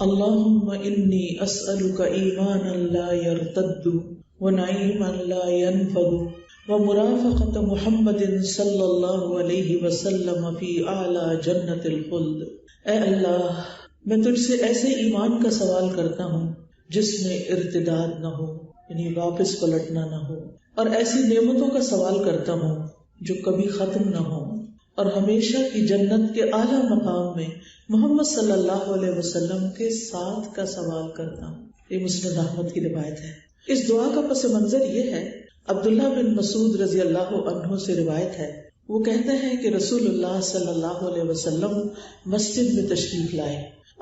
اللهم إني أسألك إيمانا لا يرتد ونعيما لا ينفد ومرافقة محمد صلی اللہ علیہ وسلم فی اعلی جنت الخلد۔ اے اللہ، میں تجھ سے ایسے ایمان کا سوال کرتا ہوں جس میں ارتداد نہ ہو، یعنی واپس پلٹنا نہ ہو، اور ایسی نعمتوں کا سوال کرتا ہوں جو کبھی ختم نہ ہو، اور ہمیشہ کی جنت کے اعلیٰ مقام میں محمد صلی اللہ علیہ وسلم کے ساتھ کا سوال کرتا ہوں۔ یہ مسند احمد کی روایت ہے۔ اس دعا کا پس منظر یہ ہے، عبداللہ بن مسعود رضی اللہ عنہ سے روایت ہے، وہ کہتے ہیں کہ رسول اللہ صلی اللہ علیہ وسلم مسجد میں تشریف لائے،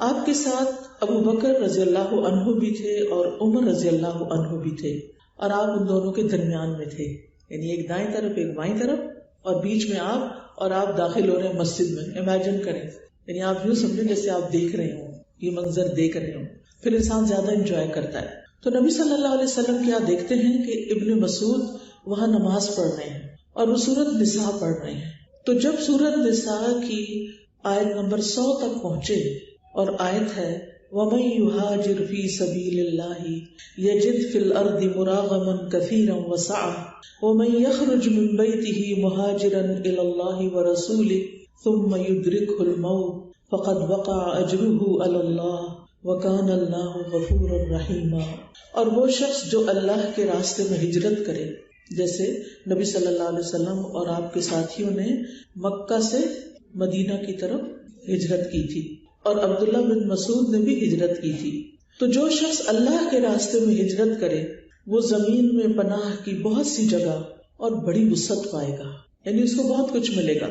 آپ کے ساتھ ابو بکر رضی اللہ عنہ بھی تھے اور عمر رضی اللہ عنہ بھی تھے، اور آپ ان دونوں کے درمیان میں تھے، یعنی ایک دائیں طرف ایک بائیں طرف، اور بیچ میں آپ داخل ہو رہے ہیں مسجد میں۔ امیجن کریں، یعنی آپ یوں سمجھیں جیسے آپ دیکھ رہے ہوں، یہ منظر دیکھ رہے ہوں، پھر انسان زیادہ انجوائے کرتا ہے۔ تو نبی صلی اللہ علیہ وسلم کیا دیکھتے ہیں کہ ابن مسعود وہاں نماز پڑھ رہے ہیں اور وہ سورۃ نساء پڑھ رہے ہیں۔ تو جب سورۃ نساء کی آیت نمبر 100 تک پہنچے، اور آیت ہے وَمَن يُهَاجِرْ فِي سَبِيلِ اللَّهِ يَجِدْ فِي الْأَرْضِ مُرَاغَمًا كَثِيرًا وَسَعَةً وَمَن يَخْرُجْ مِن بَيْتِهِ مُهَاجِرًا إِلَى اللَّهِ وَرَسُولِهِ ثُمَّ يُدْرِكْهُ الْمَوْتُ فَقَدْ وَقَعَ أَجْرُهُ عَلَى اللَّهِ وَكَانَ اللَّهُ غَفُورًا رَحِيمًا۔ اور وہ شخص جو اللہ کے راستے میں ہجرت کرے، جیسے نبی صلی اللہ علیہ وسلم اور آپ کے ساتھیوں نے مکہ سے مدینہ کی طرف ہجرت کی تھی، اور عبداللہ بن مسعود نے بھی ہجرت کی تھی، تو جو شخص اللہ کے راستے میں ہجرت کرے وہ زمین میں پناہ کی بہت سی جگہ اور بڑی وسعت پائے گا، یعنی اس کو بہت کچھ ملے گا۔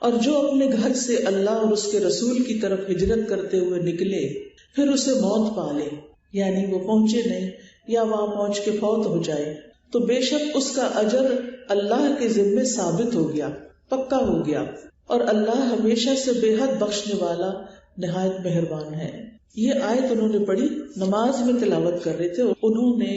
اور جو اپنے گھر سے اللہ اور اس کے رسول کی طرف ہجرت کرتے ہوئے نکلے پھر اسے موت پا لے، یعنی وہ پہنچے نہیں یا وہاں پہنچ کے فوت ہو جائے، تو بے شک اس کا اجر اللہ کے ذمے ثابت ہو گیا، پکا ہو گیا، اور اللہ ہمیشہ سے بے حد بخشنے والا نہایت مہربان ہے۔ یہ آیت انہوں نے پڑھی، نماز میں تلاوت کر رہے تھے، انہوں نے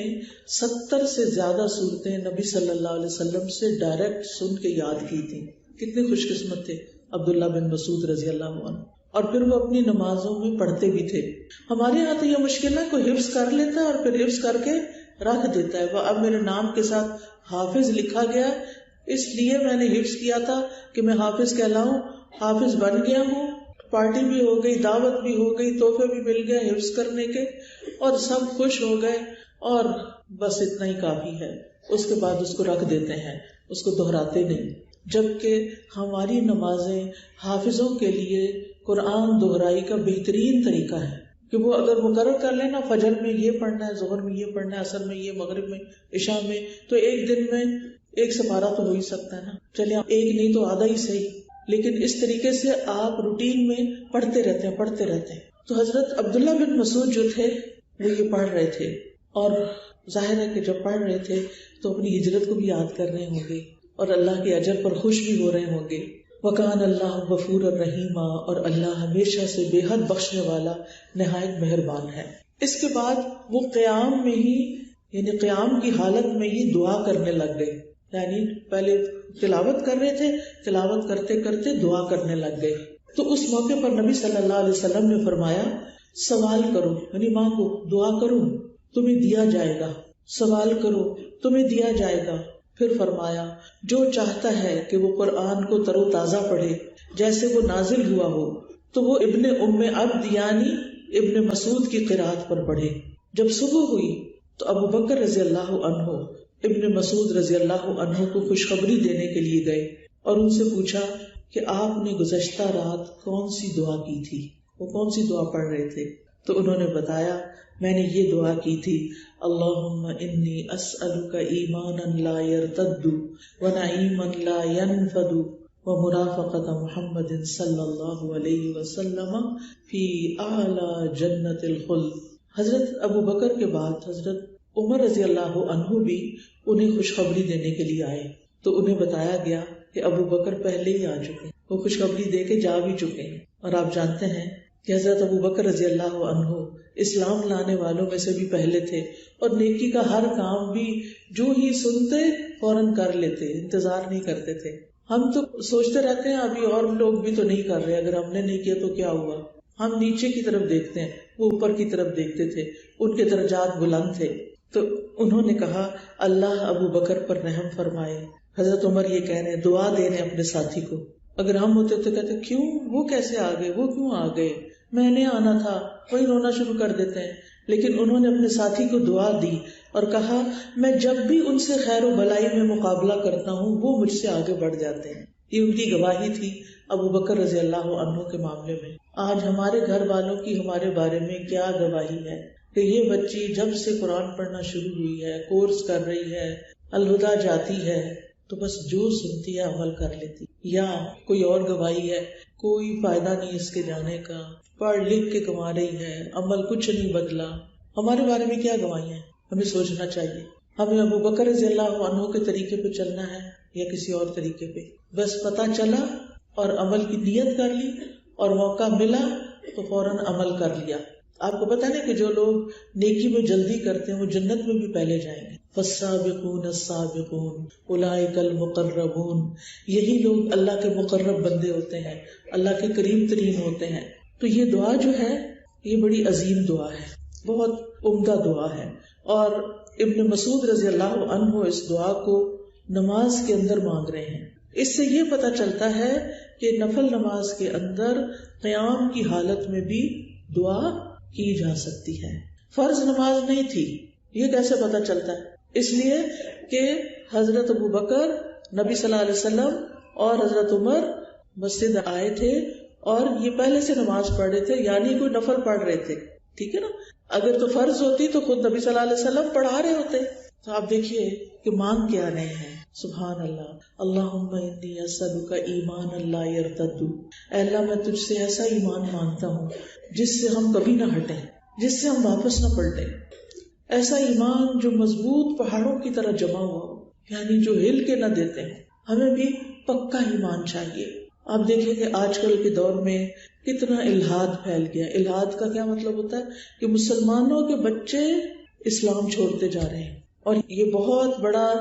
70 سے زیادہ صورتیں نبی صلی اللہ علیہ وسلم سے ڈائریکٹ سن کے یاد کی تھی۔ کتنے خوش قسمت تھے عبداللہ بن مسعود رضی اللہ عنہ، اور پھر وہ اپنی نمازوں میں پڑھتے بھی تھے۔ ہمارے یہاں تو یہ مشکل ہے، کوئی حفظ کر لیتا ہے اور پھر حفظ کر کے رکھ دیتا ہے، وہ اب میرے نام کے ساتھ حافظ لکھا گیا اس لیے میں نے حفظ کیا تھا کہ میں حافظ کہلاؤں، حافظ بن گیا ہوں، پارٹی بھی ہو گئی، دعوت بھی ہو گئی، تحفے بھی مل گئے حفظ کرنے کے، اور سب خوش ہو گئے، اور بس اتنا ہی کافی ہے۔ اس کے بعد اس کو رکھ دیتے ہیں، اس کو دہراتے نہیں، جبکہ ہماری نمازیں حافظوں کے لیے قرآن دہرائی کا بہترین طریقہ ہے کہ وہ اگر مقرر کر لینا فجر میں یہ پڑھنا ہے، ظہر میں یہ پڑھنا ہے، عصر میں یہ، مغرب میں، عشاء میں، تو ایک دن میں ایک سپارہ تو ہو ہی سکتا ہے نا، چلے ایک نہیں تو آدھا ہی صحیح، لیکن اس طریقے سے آپ روٹین میں پڑھتے رہتے ہیں۔ تو حضرت عبداللہ بن مسعود جو تھے وہ یہ پڑھ رہے تھے، اور ظاہر ہے کہ جب پڑھ رہے تھے تو اپنی ہجرت کو بھی یاد کر رہے ہوں گے اور اللہ کے اجر پر خوش بھی ہو رہے ہوں گے۔ وَكَانَ اللَّهُ غَفُورًا رَحِيمًا، اور اللہ ہمیشہ سے بے حد بخشنے والا نہایت مہربان ہے۔ اس کے بعد وہ قیام میں ہی، یعنی قیام کی حالت میں ہی دعا کرنے لگ گئے، یعنی پہلے تلاوت کر رہے تھے، تلاوت کرتے کرتے دعا کرنے لگ گئے۔ تو اس موقع پر نبی صلی اللہ علیہ وسلم نے فرمایا سوال کرو، یعنی مانگو، دعا کرو تمہیں دیا جائے گا، سوال کرو تمہیں دیا جائے گا۔ پھر فرمایا جو چاہتا ہے کہ وہ قرآن کو تر و تازہ پڑھے جیسے وہ نازل ہوا ہو تو وہ ابن ام عبد یعنی ابن مسعود کی قرات پر پڑھے۔ جب صبح ہوئی تو ابو بکر رضی اللہ عنہ ابن مسعود رضی اللہ عنہ کو خوشخبری دینے کے لیے گئے اور ان سے پوچھا کہ آپ نے گزشتہ رات کون سی دعا کی تھی، وہ کون سی دعا پڑھ رہے تھے؟ تو انہوں نے بتایا میں نے یہ دعا کی تھی اللہم انی اسألک ایمانا لا یرتد ونعیما لا ینفد ومرافقت محمد صلی اللہ علیہ وسلم فی اعلی جنت الخلد۔ حضرت ابو بکر کے بعد حضرت عمر رضی اللہ عنہ بھی انہیں خوشخبری دینے کے لیے آئے، تو انہیں بتایا گیا کہ ابو بکر پہلے ہی آ چکے، وہ خوشخبری دے کے جا بھی چکے ہیں۔ اور آپ جانتے ہیں کہ حضرت ابو بکر رضی اللہ عنہ اسلام لانے والوں میں سے بھی پہلے تھے، اور نیکی کا ہر کام بھی جو ہی سنتے فوراً کر لیتے، انتظار نہیں کرتے تھے۔ ہم تو سوچتے رہتے ہیں ابھی اور لوگ بھی تو نہیں کر رہے، اگر ہم نے نہیں کیا تو کیا ہوا، ہم نیچے کی طرف دیکھتے ہیں، وہ اوپر کی طرف دیکھتے تھے، ان کے درجات بلند تھے. تو انہوں نے کہا اللہ ابو بکر پر رحم فرمائے. حضرت عمر یہ کہہ رہے ہیں، دعا دے رہے ہیں اپنے ساتھی کو. اگر ہم ہوتے تو کہتے کیوں وہ کیسے آ گئے، وہ کیوں آ گئے، میں نے آنا تھا، وہی رونا شروع کر دیتے ہیں. لیکن انہوں نے اپنے ساتھی کو دعا دی اور کہا میں جب بھی ان سے خیر و بلائی میں مقابلہ کرتا ہوں وہ مجھ سے آگے بڑھ جاتے ہیں. یہ ان کی گواہی تھی ابو بکر رضی اللہ عنہ کے معاملے میں. آج ہمارے گھر والوں کی ہمارے بارے میں کیا گواہی ہے کہ یہ بچی جب سے قرآن پڑھنا شروع ہوئی ہے، کورس کر رہی ہے، الہدا جاتی ہے، تو بس جو سنتی ہے عمل کر لیتی. یا کوئی اور گواہی ہے، کوئی فائدہ نہیں اس کے جانے کا، پڑھ لکھ کے کما رہی ہے، عمل کچھ نہیں بدلا. ہمارے بارے میں کیا گواہی ہے؟ ہمیں سوچنا چاہیے ہمیں ابو بکر رضی اللہ عنہ کے طریقے پہ چلنا ہے یا کسی اور طریقے پہ. بس پتہ چلا اور عمل کی نیت کر لی اور موقع ملا تو فوراً عمل کر لیا. آپ کو پتہ نہیں کہ جو لوگ نیکی میں جلدی کرتے ہیں وہ جنت میں بھی پہلے جائیں گے. فالسابقون السابقون اولئک المقربون، یہی لوگ اللہ کے مقرب بندے ہوتے ہیں، اللہ کے قریب ترین ہوتے ہیں. تو یہ دعا جو ہے یہ بڑی عظیم دعا ہے، بہت عمدہ دعا ہے. اور ابن مسعود رضی اللہ عنہ اس دعا کو نماز کے اندر مانگ رہے ہیں. اس سے یہ پتہ چلتا ہے کہ نفل نماز کے اندر قیام کی حالت میں بھی دعا کی جا سکتی ہے. فرض نماز نہیں تھی، یہ کیسے پتہ چلتا ہے؟ اس لیے کہ حضرت ابو بکر، نبی صلی اللہ علیہ وسلم اور حضرت عمر مسجد آئے تھے اور یہ پہلے سے نماز پڑھ رہے تھے، یعنی کوئی نفل پڑھ رہے تھے. ٹھیک ہے نا؟ اگر تو فرض ہوتی تو خود نبی صلی اللہ علیہ وسلم پڑھا رہے ہوتے. تو آپ دیکھیے کہ مانگ کیا رہے ہیں. سبحان اللہ. اللہم انی اسألک ایمانا لا یرتد، اے اللہ میں تجھ سے ایسا ایمان مانگتا ہوں جس سے ہم کبھی نہ ہٹیں، جس سے ہم واپس نہ پلٹیں. ایسا ایمان جو مضبوط پہاڑوں کی طرح جمع ہوا ہو، یعنی جو ہل کے نہ دیتے ہیں. ہمیں بھی پکا ایمان چاہیے. آپ دیکھیں کہ آج کل کے دور میں کتنا الحاد پھیل گیا. الحاد کا کیا مطلب ہوتا ہے کہ مسلمانوں کے بچے اسلام چھوڑتے جا رہے ہیں، اور یہ بہت بڑا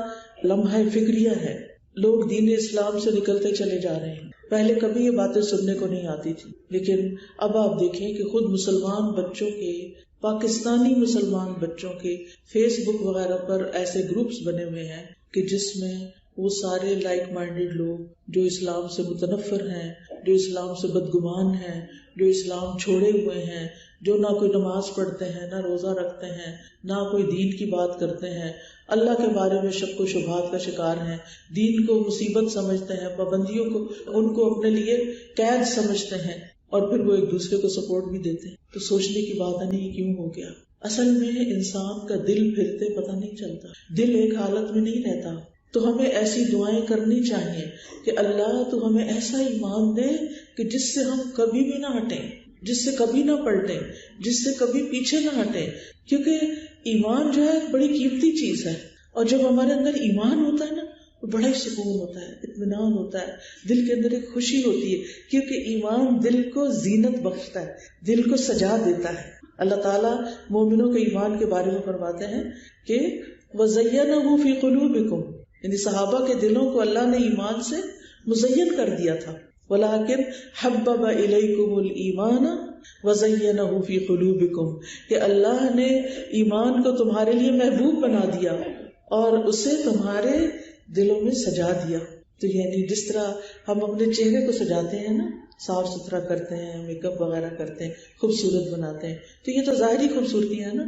لمحہ فکریہ ہے. لوگ دین اسلام سے نکلتے چلے جا رہے ہیں. پہلے کبھی یہ باتیں سننے کو نہیں آتی تھی، لیکن اب آپ دیکھیں کہ خود مسلمان بچوں کے، پاکستانی مسلمان بچوں کے فیس بک وغیرہ پر ایسے گروپس بنے ہوئے ہیں کہ جس میں وہ سارے لائک مائنڈڈ لوگ جو اسلام سے متنفر ہیں، جو اسلام سے بدگمان ہیں، جو اسلام چھوڑے ہوئے ہیں، جو نہ کوئی نماز پڑھتے ہیں، نہ روزہ رکھتے ہیں، نہ کوئی دین کی بات کرتے ہیں، اللہ کے بارے میں شک و شبہات کا شکار ہیں، دین کو مصیبت سمجھتے ہیں، پابندیوں کو ان کو اپنے لیے قید سمجھتے ہیں، اور پھر وہ ایک دوسرے کو سپورٹ بھی دیتے ہیں. تو سوچنے کی بات ہے نہیں کیوں ہو گیا. اصل میں انسان کا دل پھرتے پتہ نہیں چلتا، دل ایک حالت میں نہیں رہتا. تو ہمیں ایسی دعائیں کرنی چاہیے کہ اللہ تو ہمیں ایسا ایمان دے کہ جس سے ہم کبھی بھی نہ ہٹیں، جس سے کبھی نہ پلٹیں، جس سے کبھی پیچھے نہ ہٹیں. کیونکہ ایمان جو ہے بڑی قیمتی چیز ہے، اور جب ہمارے اندر ایمان ہوتا ہے نا تو بڑا ہی سکون ہوتا ہے، اطمینان ہوتا ہے، دل کے اندر ایک خوشی ہوتی ہے. کیونکہ ایمان دل کو زینت بخشتا ہے، دل کو سجا دیتا ہے. اللہ تعالیٰ مومنوں کے ایمان کے بارے میں فرماتے ہیں کہ وَزَيَّنَهُ فِي قُلُوبِكُمْ، یعنی صحابہ کے دلوں کو اللہ نے ایمان سے مزین کر دیا تھا. وَلَٰكِنْ حَبَّبَ إِلَيْكُمُ الْإِيمَانَ وَزَيَّنَهُ فِي قُلُوبِكُمْ، کہ اللہ نے ایمان کو تمہارے لیے محبوب بنا دیا اور اسے تمہارے دلوں میں سجا دیا. تو یعنی جس طرح ہم اپنے چہرے کو سجاتے ہیں نا، صاف ستھرا کرتے ہیں، میک اپ وغیرہ کرتے ہیں، خوبصورت بناتے ہیں، تو یہ تو ظاہری خوبصورتی ہے نا.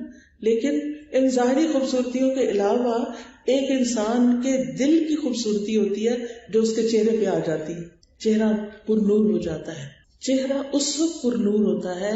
لیکن ان ظاہری خوبصورتیوں کے علاوہ ایک انسان کے دل کی خوبصورتی ہوتی ہے جو اس کے چہرے پہ آ جاتی ہے. چہرہ پر نور ہو جاتا ہے. چہرہ اس وقت پر نور ہوتا ہے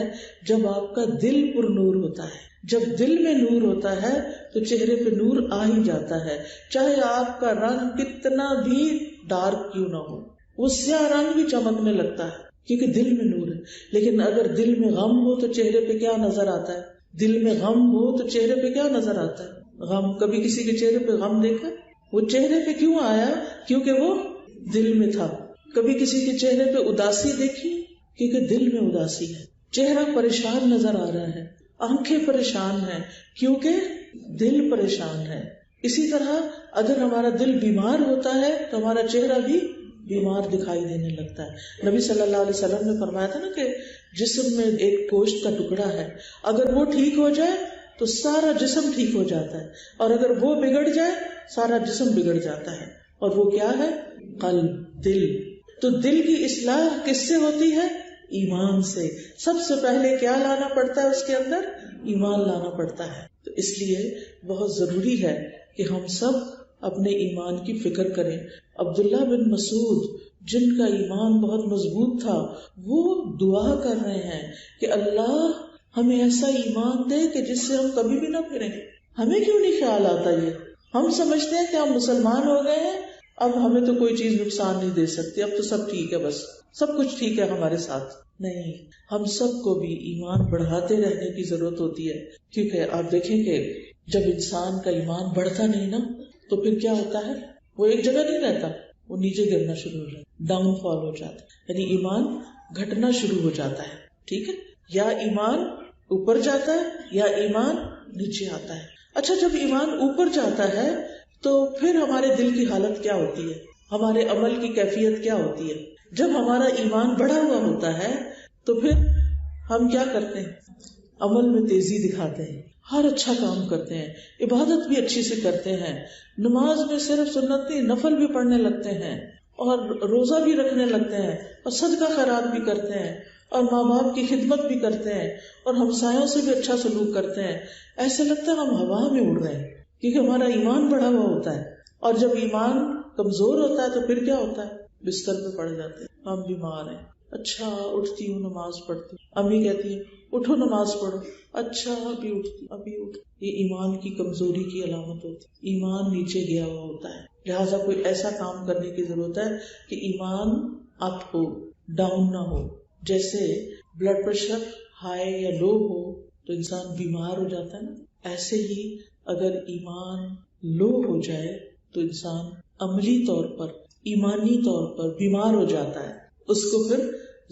جب آپ کا دل پر نور ہوتا ہے. جب دل میں نور ہوتا ہے تو چہرے پہ نور آ ہی جاتا ہے. چاہے آپ کا رنگ کتنا بھی ڈارک کیوں نہ ہو، وہ سیاہ رنگ بھی چمکنے لگتا ہے کیونکہ دل میں نور ہے. لیکن اگر دل میں غم ہو تو چہرے پہ کیا نظر آتا ہے؟ دل میں غم ہو تو چہرے پہ کیا نظر آتا ہے؟ غم. کبھی کسی کے چہرے پہ غم دیکھا؟ وہ چہرے پہ کیوں آیا؟ کیونکہ وہ دل میں تھا. کبھی کسی کے چہرے پہ اداسی دیکھی؟ کیونکہ دل میں اداسی ہے. چہرہ پریشان نظر آ رہا ہے، آنکھیں پریشان ہیں کیونکہ دل پریشان ہے. اسی طرح اگر ہمارا دل بیمار ہوتا ہے تو ہمارا چہرہ بھی بیمار دکھائی دینے لگتا ہے. نبی صلی اللہ علیہ وسلم نے فرمایا تھا نا کہ جسم میں ایک گوشت کا ٹکڑا ہے، اگر وہ ٹھیک ہو جائے تو سارا جسم ٹھیک ہو جاتا ہے، اور اگر وہ بگڑ جائے سارا جسم بگڑ جاتا ہے. اور وہ کیا ہے؟ قلب، دل. تو دل کی اصلاح کس سے ہوتی ہے؟ ایمان سے. سب سے پہلے کیا لانا پڑتا ہے اس کے اندر؟ ایمان لانا پڑتا ہے. تو اس لیے بہت ضروری ہے کہ ہم سب اپنے ایمان کی فکر کریں. عبداللہ بن مسعود جن کا ایمان بہت مضبوط تھا، وہ دعا کر رہے ہیں کہ اللہ ہمیں ایسا ایمان دے کہ جس سے ہم کبھی بھی نہ پھریں. ہمیں کیوں نہیں خیال آتا یہ؟ ہم سمجھتے ہیں کہ ہم مسلمان ہو گئے ہیں، اب ہمیں تو کوئی چیز نقصان نہیں دے سکتی، اب تو سب ٹھیک ہے، بس سب کچھ ٹھیک ہے ہمارے ساتھ. نہیں، ہم سب کو بھی ایمان بڑھاتے رہنے کی ضرورت ہوتی ہے. کیونکہ آپ دیکھیں کہ جب انسان کا ایمان بڑھتا نہیں نا تو پھر کیا ہوتا ہے؟ وہ ایک جگہ نہیں رہتا، وہ نیچے گرنا شروع ہو جاتا ہے، ڈاؤن فال ہو جاتا ہے، یعنی ایمان گھٹنا شروع ہو جاتا ہے. ٹھیک ہے، یا ایمان اوپر جاتا ہے یا ایمان نیچے آتا ہے. اچھا، جب ایمان اوپر جاتا ہے تو پھر ہمارے دل کی حالت کیا ہوتی ہے، ہمارے عمل کی کیفیت کیا ہوتی ہے؟ جب ہمارا ایمان بڑھا ہوا ہوتا ہے تو پھر ہم کیا کرتے ہیں؟ عمل میں تیزی دکھاتے ہیں، ہر اچھا کام کرتے ہیں، عبادت بھی اچھی سے کرتے ہیں، نماز میں صرف سنت نہیں نفل بھی پڑھنے لگتے ہیں، اور روزہ بھی رکھنے لگتے ہیں، اور صدقہ خیرات بھی کرتے ہیں، اور ماں باپ کی خدمت بھی کرتے ہیں، اور ہمسایوں سے بھی اچھا سلوک کرتے ہیں. ایسے لگتا ہے ہم ہوا میں اڑ رہے ہیں، کیونکہ ہمارا ایمان بڑھا ہوا ہوتا ہے. اور جب ایمان کمزور ہوتا ہے تو پھر کیا ہوتا ہے؟ بستر پہ پڑ جاتے ہیں، ہم بیمار ہیں، اچھا اٹھتی ہوں نماز پڑھتی ہوں، امی کہتی ہیں اٹھو نماز پڑھو، اچھا ابھی اٹھ. یہ ایمان کی کمزوری کی علامت ہوتی ہے، ایمان نیچے گیا ہوا ہوتا ہے. لہٰذا کوئی ایسا کام کرنے کی ضرورت ہے کہ ایمان اپ ہو، ڈاؤن نہ ہو. جیسے بلڈ پریشر ہائی یا لو ہو تو انسان بیمار ہو جاتا ہے نا، ایسے ہی اگر ایمان لو ہو جائے تو انسان عملی طور پر، ایمانی طور پر بیمار ہو جاتا ہے. اس کو پھر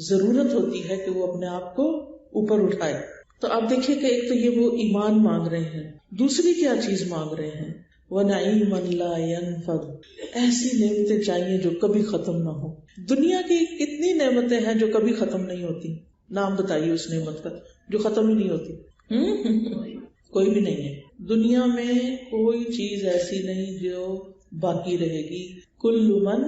ضرورت ہوتی ہے کہ وہ اپنے آپ کو اوپر اٹھائے. تو آپ دیکھیے کہ ایک تو یہ وہ ایمان مانگ رہے ہیں، دوسری کیا چیز مانگ رہے ہیں؟ وَنَعِيمًا لَا يَنْفَدُ، ایسی نعمتیں چاہیے جو کبھی ختم نہ ہو. دنیا کی کتنی نعمتیں ہیں جو کبھی ختم نہیں ہوتی؟ نام بتائیے اس نعمت کا جو ختم ہی نہیں ہوتی. کوئی بھی نہیں ہے دنیا میں، کوئی چیز ایسی نہیں جو باقی رہے گی. کل من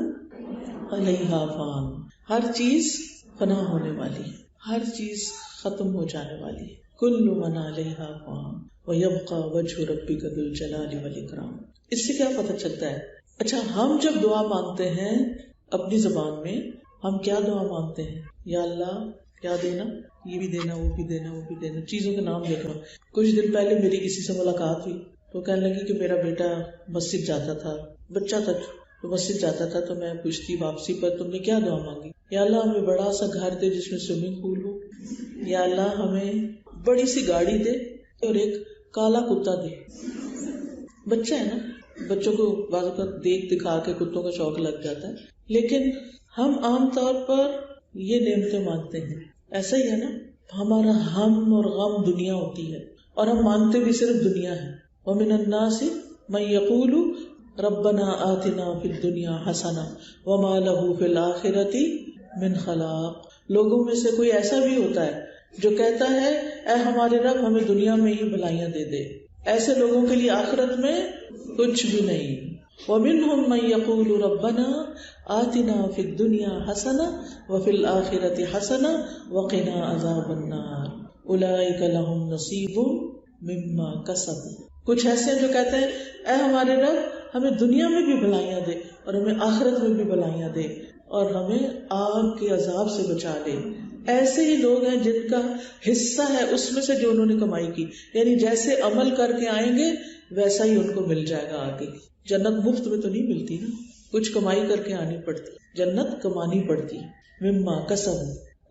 علیہا فان، ہر چیز فنا ہونے والی ہے، ہر چیز ختم ہو جانے والی ہے. کل من علیہا فان وَيَبْقَى وَجْهُ رَبِّكَ ذُو الْجَلَالِ وَالْإِكْرَامِ. اس سے کیا پتہ چلتا ہے؟ اچھا، ہم جب دعا مانگتے ہیں اپنی زبان میں، ہم کیا دعا مانگتے ہیں؟ یا اللہ کیا دینا، یہ بھی دینا، وہ بھی دینا، وہ بھی دینا، چیزوں کے نام دیکھ رہا ہوں. کچھ دن پہلے میری کسی سے ملاقات ہوئی تو کہنے لگی کہ میرا بیٹا مسجد جاتا تھا، بچہ تھا تو مسجد جاتا تھا، تو میں پوچھتی واپسی پر تم نے کیا دعا مانگی؟ یا اللہ ہمیں بڑا سا گھر دے جس میں سوئمنگ پول ہو، یا اللہ ہمیں بڑی سی گاڑی دے اور ایک کالا کتا دے. بچہ ہے نا، بچوں کو بعض اوقات دیکھ دکھا کے کتوں کا شوق لگ جاتا ہے، لیکن ہم عام طور پر یہ نعمتیں مانگتے ہیں. ایسا ہی ہے نا، ہمارا ہم اور غم دنیا ہوتی ہے اور ہم مانگتے بھی صرف دنیا ہے. وَمِنَ النَّاسِ مَن يَقُولُ رَبَّنَا آتِنَا فِي الدُّنْيَا حَسَنَةً وَمَا لَهُ فِي الْآخِرَةِ مِنْ خَلَاقٍ. لوگوں میں سے کوئی ایسا بھی ہوتا ہے جو کہتا ہے اے ہمارے رب ہمیں دنیا میں ہی بھلائیاں دے دے، ایسے لوگوں کے لیے آخرت میں کچھ بھی نہیں. وَمِنْهُمْ مَن يَقُولُ رَبَّنَا آتِنَا فِي الدُّنْيَا حَسَنَةً وَفِي الْآخِرَةِ حَسَنَةً وَقِنَا عَذَابَ النَّارِ أُولَئِكَ لَهُمْ نَصِيبٌ مِّمَّا كَسَبُوا. کچھ ایسے ہیں جو کہتے ہیں اے ہمارے رب ہمیں دنیا میں بھی بھلائیاں دے اور ہمیں آخرت میں بھی بھلائیاں دے اور ہمیں آگ کے عذاب سے بچا لے. ایسے ہی لوگ ہیں جن کا حصہ ہے اس میں سے جو انہوں نے کمائی کی، یعنی جیسے عمل کر کے آئیں گے ویسا ہی ان کو مل جائے گا آگے. جنت مفت میں تو نہیں ملتی نا، کچھ کمائی کر کے آنی پڑتی، جنت کمانی پڑتی. مما کسب،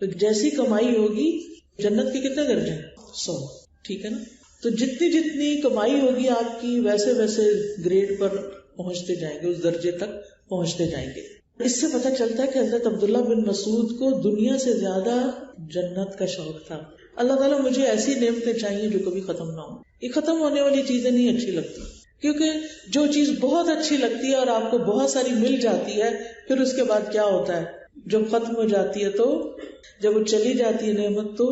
تو جیسی کمائی ہوگی جنت کے کتنے درجے ہیں؟ 100. ٹھیک ہے نا، تو جتنی جتنی کمائی ہوگی آپ کی ویسے ویسے گریڈ پر پہنچتے جائیں گے، اس درجے تک پہنچتے جائیں گے. اس سے پتہ چلتا ہے کہ حضرت عبداللہ بن مسعود کو دنیا سے زیادہ جنت کا شوق تھا. اللہ تعالیٰ مجھے ایسی نعمتیں چاہیے جو کبھی ختم نہ ہوں. یہ ختم ہونے والی چیزیں نہیں اچھی لگتی، کیونکہ جو چیز بہت اچھی لگتی ہے اور آپ کو بہت ساری مل جاتی ہے پھر اس کے بعد کیا ہوتا ہے؟ جب ختم ہو جاتی ہے تو جب وہ چلی جاتی ہے نعمت تو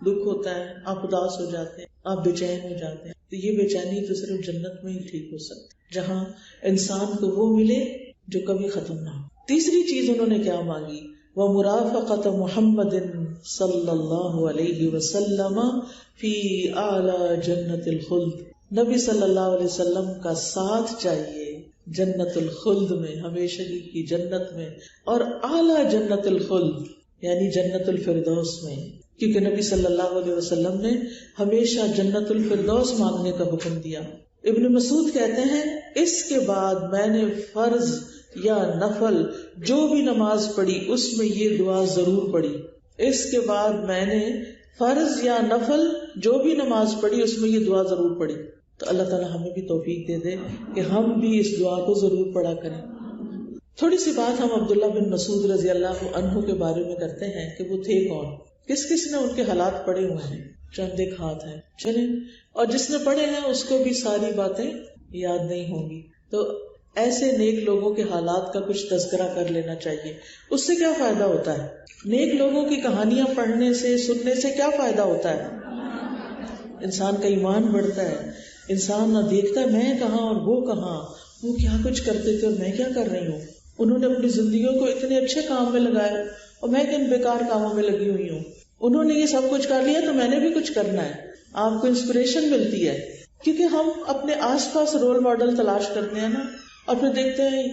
دکھ ہوتا ہے، آپ اداس ہو جاتے ہیں، آپ بے چین ہو جاتے ہیں. تو یہ بے چینی تو صرف جنت میں ہی ٹھیک ہو سکتی، جہاں انسان کو وہ ملے جو کبھی ختم نہ ہو. تیسری چیز انہوں نے کیا مانگی؟ وَمُرَافَقَةَ مُحَمَّدٍ صلی اللہ علیہ وسلم فی اعلی جنت الخلد. نبی صلی اللہ علیہ وسلم کا ساتھ چاہیے جنت الخلد میں، ہمیشگی کی جنت میں، اور اعلی جنت الخلد یعنی جنت الفردوس میں، کیونکہ نبی صلی اللہ علیہ وسلم نے ہمیشہ جنت الفردوس مانگنے کا حکم دیا. ابن مسعود کہتے ہیں اس کے بعد میں نے فرض یا نفل جو بھی نماز پڑھی اس میں یہ دعا ضرور پڑھی. اس کے بعد میں نے فرض یا نفل جو بھی نماز پڑھی اس میں یہ دعا ضرور پڑھی. تو اللہ تعالیٰ ہمیں بھی توفیق دے دے کہ ہم بھی اس دعا کو ضرور پڑھا کریں. تھوڑی سی بات ہم عبداللہ بن مسعود رضی اللہ عنہ کے بارے میں کرتے ہیں کہ وہ تھے کون، کس کس نے ان کے حالات پڑھے ہوئے ہیں. چند ایک ہاتھ ہیں، چلیں. اور جس نے پڑھے ہیں اس کو بھی ساری باتیں یاد نہیں ہوں گی، تو ایسے نیک لوگوں کے حالات کا کچھ تذکرہ کر لینا چاہیے. اس سے کیا فائدہ ہوتا ہے؟ نیک لوگوں کی کہانیاں پڑھنے سے، سننے سے کیا فائدہ ہوتا ہے؟ انسان کا ایمان بڑھتا ہے. انسان نہ دیکھتا میں کہاں اور وہ کہاں، وہ کیا کچھ کرتے تھے اور میں کیا کر رہی ہوں. انہوں نے اپنی زندگیوں کو اتنے اچھے کام میں لگایا اور میں کن بیکار کاموں میں لگی ہوئی ہوں. انہوں نے یہ سب کچھ کر لیا تو میں نے بھی کچھ کرنا ہے. آپ کو انسپریشن ملتی ہے، کیونکہ ہم اپنے آس پاس رول ماڈل تلاش کرتے ہیں نا، اور پھر دیکھتے ہیں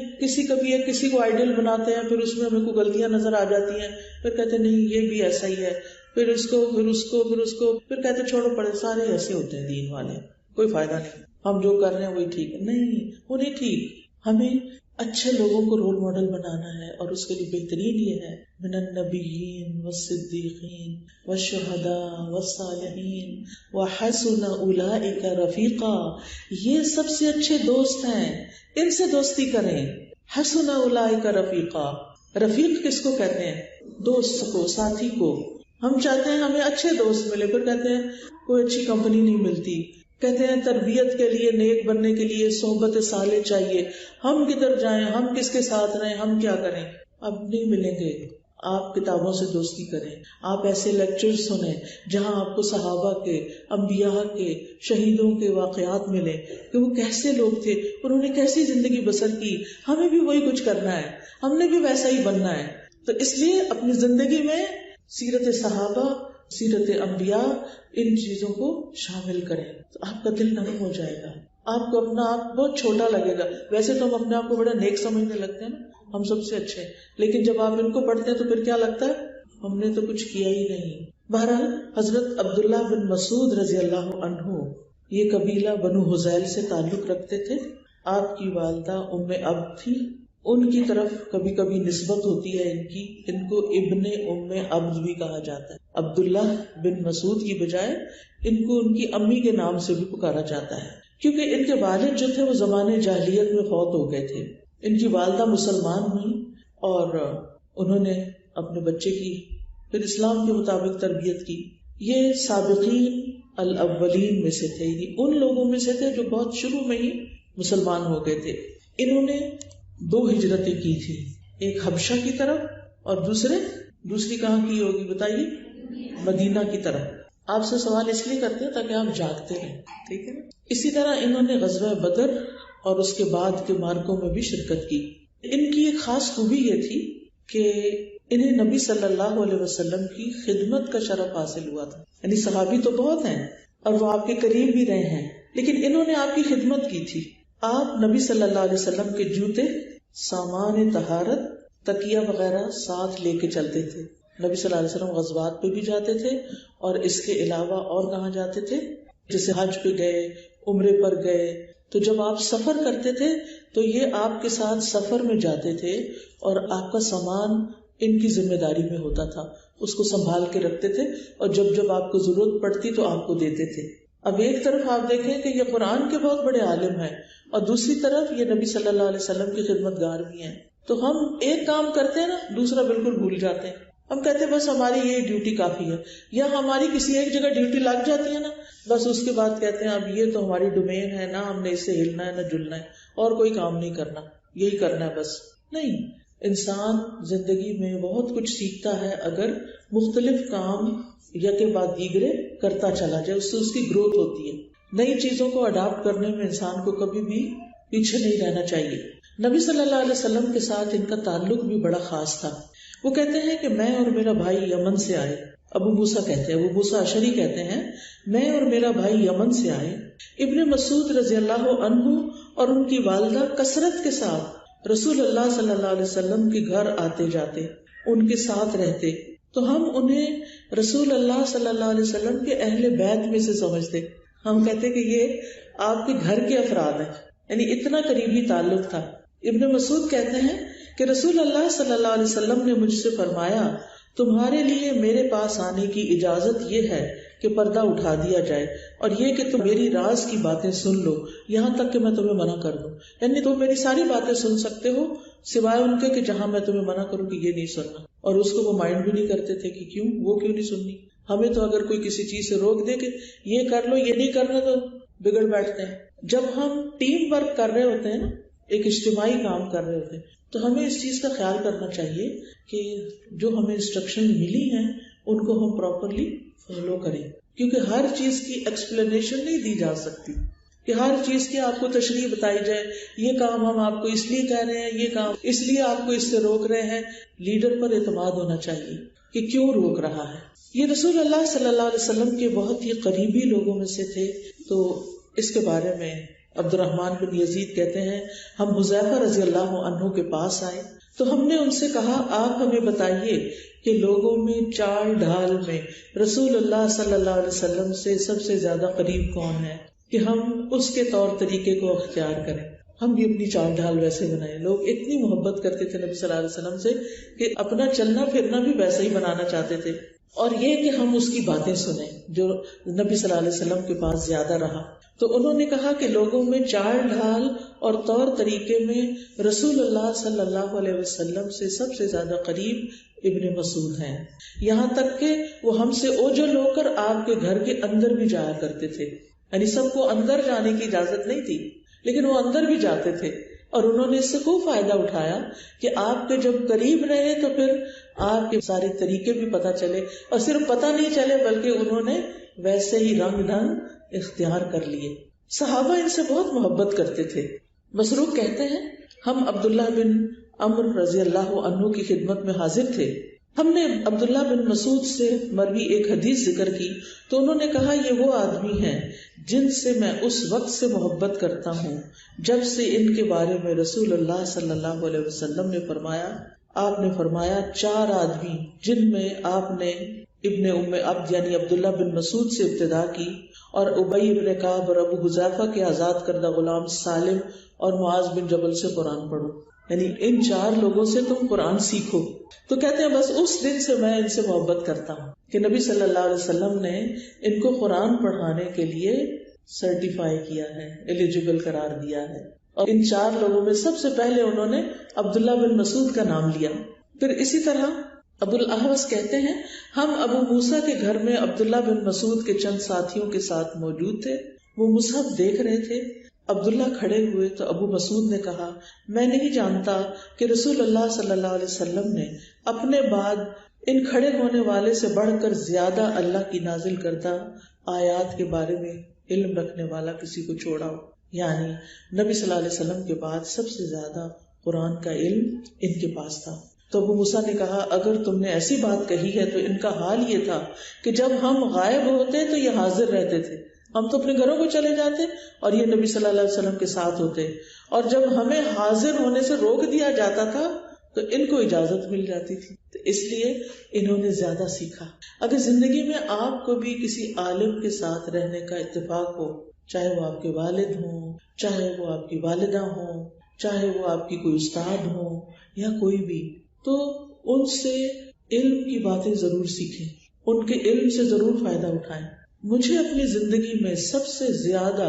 کسی کو آئیڈل بناتے ہیں، پھر اس میں ہمیں کوئی غلطیاں نظر آ جاتی ہیں، پھر کہتے ہیں نہیں یہ بھی ایسا ہی ہے، پھر اس کو پھر کہتے چھوڑو پڑے سارے ایسے ہوتے ہیں دین والے، کوئی فائدہ نہیں، ہم جو کر رہے ہیں وہی ٹھیک ہے. نہیں، وہ نہیں ٹھیک. ہمیں اچھے لوگوں کو رول ماڈل بنانا ہے، اور اس کے لیے بہترین یہ ہے من النبیین والصدیقین والشہداء والصالحین وحسن اولئک رفیقا. یہ سب سے اچھے دوست ہیں، ان سے دوستی کریں. حسن اولئک رفیقا، رفیق کس کو کہتے ہیں؟ دوست کو، ساتھی کو. ہم چاہتے ہیں ہمیں اچھے دوست ملے، پھر کہتے ہیں کوئی اچھی کمپنی نہیں ملتی. کہتے ہیں تربیت کے لیے، نیک بننے کے لیے صحبت صالح چاہیے. ہم کدھر جائیں، ہم کس کے ساتھ رہیں، ہم کیا کریں؟ اب نہیں ملیں گے. آپ کتابوں سے دوستی کریں، آپ ایسے لیکچر سنیں جہاں آپ کو صحابہ کے، انبیاء کے، شہیدوں کے واقعات ملیں کہ وہ کیسے لوگ تھے، انہوں نے کیسی زندگی بسر کی. ہمیں بھی وہی کچھ کرنا ہے، ہم نے بھی ویسا ہی بننا ہے. تو اس لیے اپنی زندگی میں سیرت صحابہ، سیرت انبیاء، ان چیزوں کو شامل کریں تو آپ کا دل نرم ہو جائے گا. آپ کو اپنا آپ بہت چھوٹا لگے گا. ویسے تو ہم اپنے آپ کو بڑا نیک سمجھنے لگتے ہیں نا، ہم سب سے اچھے ہیں، لیکن جب آپ ان کو پڑھتے ہیں تو پھر کیا لگتا ہے؟ ہم نے تو کچھ کیا ہی نہیں. بہرحال حضرت عبداللہ بن مسعود رضی اللہ عنہ یہ قبیلہ بنو حذیل سے تعلق رکھتے تھے. آپ کی والدہ ام عبد تھی. ان کی طرف کبھی کبھی نسبت ہوتی ہے ان کو ابن ام عبد بھی کہا جاتا ہے. عبداللہ بن مسعود کی بجائے ان کو ان کی امی کے نام سے بھی پکارا جاتا ہے، کیونکہ ان کے والد جو تھے وہ زمانے جاہلیت میں فوت ہو گئے تھے. ان کی والدہ مسلمان ہوئی اور انہوں نے اپنے بچے کی پھر اسلام کے مطابق تربیت کی. یہ سابقین الاولین میں سے تھے، یعنی ان لوگوں میں سے تھے جو بہت شروع میں ہی مسلمان ہو گئے تھے. انہوں نے 2 ہجرتیں کی تھی، ایک حبشہ کی طرف اور دوسری کہاں کی ہوگی بتائیے؟ مدینہ کی طرف. آپ سے سوال اس لیے کرتے ہیں تاکہ آپ جاگتے رہیں، ٹھیک ہے. اسی طرح انہوں نے غزوہ بدر اور اس کے بعد کے مارکوں میں بھی شرکت کی. ان کی ایک خاص خوبی یہ تھی کہ انہیں نبی صلی اللہ علیہ وسلم کی خدمت کا شرف حاصل ہوا تھا. یعنی صحابی تو بہت ہیں اور وہ آپ کے قریب بھی رہے ہیں، لیکن انہوں نے آپ کی خدمت کی تھی. آپ نبی صلی اللہ علیہ وسلم کے جوتے، سامان طہارت، تکیہ وغیرہ ساتھ لے کے چلتے تھے. نبی صلی اللہ علیہ وسلم غزوات پہ بھی جاتے تھے اور اس کے علاوہ اور کہاں جاتے تھے؟ جیسے حج پہ گئے، عمرے پر گئے. تو جب آپ سفر کرتے تھے تو یہ آپ کے ساتھ سفر میں جاتے تھے اور آپ کا سامان ان کی ذمہ داری میں ہوتا تھا، اس کو سنبھال کے رکھتے تھے اور جب آپ کو ضرورت پڑتی تو آپ کو دیتے تھے. اب ایک طرف آپ دیکھیں کہ یہ قرآن کے بہت بڑے عالم ہیں اور دوسری طرف یہ نبی صلی اللہ علیہ وسلم کی خدمت گار بھی ہیں. تو ہم ایک کام کرتے ہیں نا، دوسرا بالکل بھول جاتے ہیں. ہم کہتے ہیں بس ہماری یہ ڈیوٹی کافی ہے، یا ہماری کسی ایک جگہ ڈیوٹی لگ جاتی ہے نا، بس اس کے بعد کہتے ہیں اب یہ تو ہماری ڈومین ہے، نہ ہم نے اس سے ہلنا ہے نہ جلنا ہے اور کوئی کام نہیں کرنا، یہی کرنا ہے بس. نہیں، انسان زندگی میں بہت کچھ سیکھتا ہے اگر مختلف کام یکے بعد دیگرے کرتا چلا جائے، اس سے اس کی گروتھ ہوتی ہے. نئی چیزوں کو اڈاپٹ کرنے میں انسان کو کبھی بھی پیچھے نہیں رہنا چاہیے. نبی صلی اللہ علیہ وسلم کے ساتھ ان کا تعلق بھی بڑا خاص تھا. وہ کہتے ہیں کہ میں اور میرا بھائی یمن سے آئے. ابو موسیٰ کہتے ہیں، ابو موسیٰ اشعری کہتے ہیں میں اور میرا بھائی یمن سے آئے. ابن مسعود رضی اللہ عنہ اور ان کی والدہ کثرت کے ساتھ رسول اللہ صلی اللہ علیہ وسلم کے گھر آتے جاتے، ان کے ساتھ رہتے، تو ہم انہیں رسول اللہ صلی اللہ علیہ وسلم کے اہل بیت میں سے سمجھتے. ہم کہتے کہ یہ آپ کے گھر کے افراد ہیں، یعنی اتنا قریبی تعلق تھا. ابن مسعود کہتے ہیں کہ رسول اللہ صلی اللہ علیہ وسلم نے مجھ سے فرمایا تمہارے لیے میرے پاس آنے کی اجازت یہ ہے کہ پردہ اٹھا دیا جائے اور یہ کہ تم میری راز کی باتیں سن لو یہاں تک کہ میں تمہیں منع کر دوں. یعنی تم میری ساری باتیں سن سکتے ہو سوائے ان کے کہ جہاں میں تمہیں منع کروں کہ یہ نہیں سننا. اور اس کو وہ مائنڈ بھی نہیں کرتے تھے کہ کیوں نہیں سننی. ہمیں تو اگر کوئی کسی چیز سے روک دے کہ یہ کر لو یہ نہیں کرنا تو بگڑ بیٹھتے ہیں. جب ہم ٹیم ورک کر رہے ہوتے ہیں نا، ایک اجتماعی کام کر رہے ہوتے ہیں، تو ہمیں اس چیز کا خیال کرنا چاہیے کہ جو ہمیں انسٹرکشن ملی ہیں ان کو ہم پراپرلی فالو کریں. کیونکہ ہر چیز کی ایکسپلینیشن نہیں دی جا سکتی کہ ہر چیز کی آپ کو تشریح بتائی جائے. یہ کام ہم آپ کو اس لیے کہہ رہے ہیں، یہ کام اس لیے آپ کو اس سے روک رہے ہیں. لیڈر پر اعتماد ہونا چاہیے کہ کیوں روک رہا ہے. یہ رسول اللہ صلی اللہ علیہ وسلم کے بہت ہی قریبی لوگوں میں سے تھے. تو اس کے بارے میں عبد الرحمن بن یزید کہتے ہیں ہم حذیفہ رضی اللہ عنہ کے پاس آئے تو ہم نے ان سے کہا آپ ہمیں بتائیے کہ لوگوں میں چال ڈھال میں رسول اللہ صلی اللہ علیہ وسلم سے سب سے زیادہ قریب کون ہے کہ ہم اس کے طور طریقے کو اختیار کریں. ہم بھی اپنی چال ڈھال ویسے بنائیں. لوگ اتنی محبت کرتے تھے نبی صلی اللہ علیہ وسلم سے کہ اپنا چلنا پھرنا بھی ویسا ہی بنانا چاہتے تھے. اور یہ کہ ہم اس کی باتیں سنیں جو نبی صلی اللہ علیہ وسلم کے پاس زیادہ رہا. تو انہوں نے کہا کہ لوگوں میں چال ڈھال اور طور طریقے میں رسول اللہ صلی اللہ علیہ وسلم سے سب سے زیادہ قریب ابن مسعود ہیں. یہاں تک کہ وہ ہم سے اوجھل ہو کر آپ کے گھر کے اندر بھی جایا کرتے تھے. یعنی سب کو اندر جانے کی اجازت نہیں تھی لیکن وہ اندر بھی جاتے تھے. اور انہوں نے اس سے خوب فائدہ اٹھایا کہ آپ کے جب قریب رہے تو پھر آپ کے سارے طریقے بھی پتہ چلے، اور صرف پتہ نہیں چلے بلکہ انہوں نے ویسے ہی رنگ ڈھنگ اختیار کر لیے. صحابہ ان سے بہت محبت کرتے تھے. مسروق کہتے ہیں ہم عبداللہ بن عمرو رضی اللہ عنہ کی خدمت میں حاضر تھے. ہم نے عبداللہ بن مسعود سے مروی ایک حدیث ذکر کی تو انہوں نے کہا یہ وہ آدمی ہیں جن سے میں اس وقت سے محبت کرتا ہوں جب سے ان کے بارے میں رسول اللہ صلی اللہ علیہ وسلم نے فرمایا. آپ نے فرمایا 4 آدمی جن میں آپ نے ابن ام عبد یعنی عبداللہ بن مسعود سے ابتدا کی اور ابی بن کعب اور ابو حذیفہ کے آزاد کردہ غلام سالم اور معاذ بن جبل سے قرآن پڑھو. یعنی ان 4 لوگوں سے تم قرآن سیکھو. تو کہتے ہیں بس اس دن سے میں ان سے محبت کرتا ہوں کہ نبی صلی اللہ علیہ وسلم نے ان کو قرآن پڑھانے کے لیے سرٹیفائی کیا ہے، ایلیجیبل قرار دیا ہے. اور ان 4 لوگوں میں سب سے پہلے انہوں نے عبداللہ بن مسعود کا نام لیا. پھر اسی طرح ابو الاحوص کہتے ہیں ہم ابو موسیٰ کے گھر میں عبداللہ بن مسعود کے چند ساتھیوں کے ساتھ موجود تھے. وہ مصحف دیکھ رہے تھے. عبداللہ کھڑے ہوئے تو ابو مسعود نے کہا میں نہیں جانتا کہ رسول اللہ صلی اللہ علیہ وسلم نے اپنے بعد ان کھڑے ہونے والے سے بڑھ کر زیادہ اللہ کی نازل کردہ آیات کے بارے میں علم رکھنے والا کسی کو چھوڑا ہو. یعنی نبی صلی اللہ علیہ وسلم کے بعد سب سے زیادہ قرآن کا علم ان کے پاس تھا. تو ابو موسیٰ نے کہا اگر تم نے ایسی بات کہی ہے تو ان کا حال یہ تھا کہ جب ہم غائب ہوتے تو یہ حاضر رہتے تھے. ہم تو اپنے گھروں کو چلے جاتے اور یہ نبی صلی اللہ علیہ وسلم کے ساتھ ہوتے، اور جب ہمیں حاضر ہونے سے روک دیا جاتا تھا تو ان کو اجازت مل جاتی تھی. تو اس لیے انہوں نے زیادہ سیکھا. اگر زندگی میں آپ کو بھی کسی عالم کے ساتھ رہنے کا اتفاق ہو، چاہے وہ آپ کے والد ہوں، چاہے وہ آپ کی والدہ ہوں، چاہے وہ آپ کی کوئی استاد ہوں یا کوئی بھی، تو ان سے علم کی باتیں ضرور سیکھیں، ان کے علم سے ضرور فائدہ اٹھائیں. مجھے اپنی زندگی میں سب سے زیادہ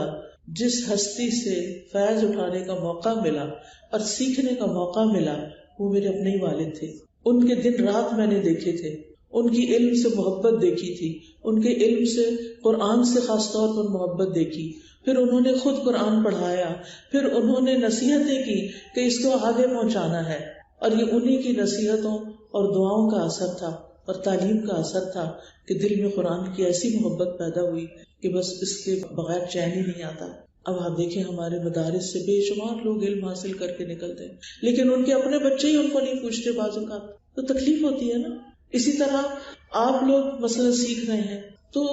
جس ہستی سے فیض اٹھانے کا موقع ملا اور سیکھنے کا موقع ملا وہ میرے اپنے ہی والد تھے. ان کے دن رات میں نے دیکھے تھے، ان کی علم سے محبت دیکھی تھی، ان کے علم سے قرآن سے خاص طور پر محبت دیکھی. پھر انہوں نے خود قرآن پڑھایا، پھر انہوں نے نصیحتیں کی کہ اس کو آگے پہنچانا ہے. اور یہ انہی کی نصیحتوں اور دعاؤں کا اثر تھا اور تعلیم کا اثر تھا کہ دل میں قرآن کی ایسی محبت پیدا ہوئی کہ بس اس کے بغیر چین ہی نہیں آتا. اب آپ دیکھیں ہمارے مدارس سے بے شمار لوگ علم حاصل کر کے نکلتے ہیں، لیکن ان کے اپنے بچے ہی ان کو نہیں پوچھتے بعض اوقات، تو تکلیف ہوتی ہے نا. اسی طرح آپ لوگ مسئلہ سیکھ رہے ہیں تو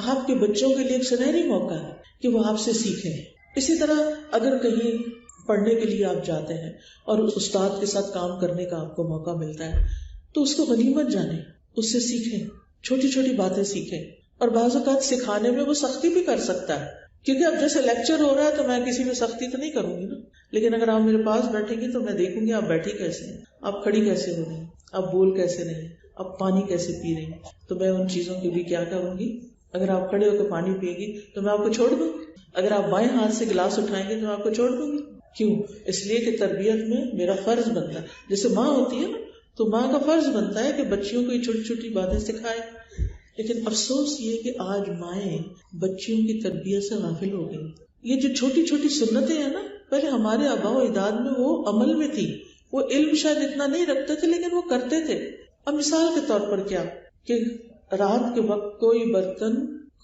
آپ کے بچوں کے لیے ایک سنہری موقع ہے کہ وہ آپ سے سیکھیں. اسی طرح اگر کہیں پڑھنے کے لیے آپ جاتے ہیں اور اس استاد کے ساتھ کام کرنے کا آپ کو موقع ملتا ہے تو اس کو غنیمت جانیں، اس سے سیکھیں، چھوٹی چھوٹی باتیں سیکھیں. اور بعض اوقات سکھانے میں وہ سختی بھی کر سکتا ہے، کیونکہ اب جیسے لیکچر ہو رہا ہے تو میں کسی میں سختی تو نہیں کروں گی نا، لیکن اگر آپ میرے پاس بیٹھیں گی تو میں دیکھوں گی آپ بیٹھی کیسے ہیں، آپ کھڑی کیسے ہو رہی ہیں، آپ بول کیسے رہی ہیں، آپ پانی کیسے پی رہی ہیں. تو میں ان چیزوں کے بھی کیا کروں گی. اگر آپ کھڑے ہو کے پانی پیے گی تو میں آپ کو چھوڑ دوں، اگر آپ بائیں ہاتھ سے گلاس اٹھائیں گے تو میں آپ کو چھوڑ دوں گی. کیوں؟ اس لیے کہ تربیت میں میرا فرض بنتا ہے. جیسے ماں ہوتی ہے نا تو ماں کا فرض بنتا ہے کہ بچیوں کو یہ چھوٹی چھوٹی باتیں سکھائے. لیکن افسوس یہ کہ آج مائیں بچیوں کی تربیت سے غافل ہو گئی. یہ جو چھوٹی چھوٹی سنتیں ہیں نا، پہلے ہمارے آباء و اجداد میں وہ عمل میں تھی، وہ علم شاید اتنا نہیں رکھتے تھے لیکن وہ کرتے تھے. اب مثال کے طور پر کیا کہ رات کے وقت کوئی برتن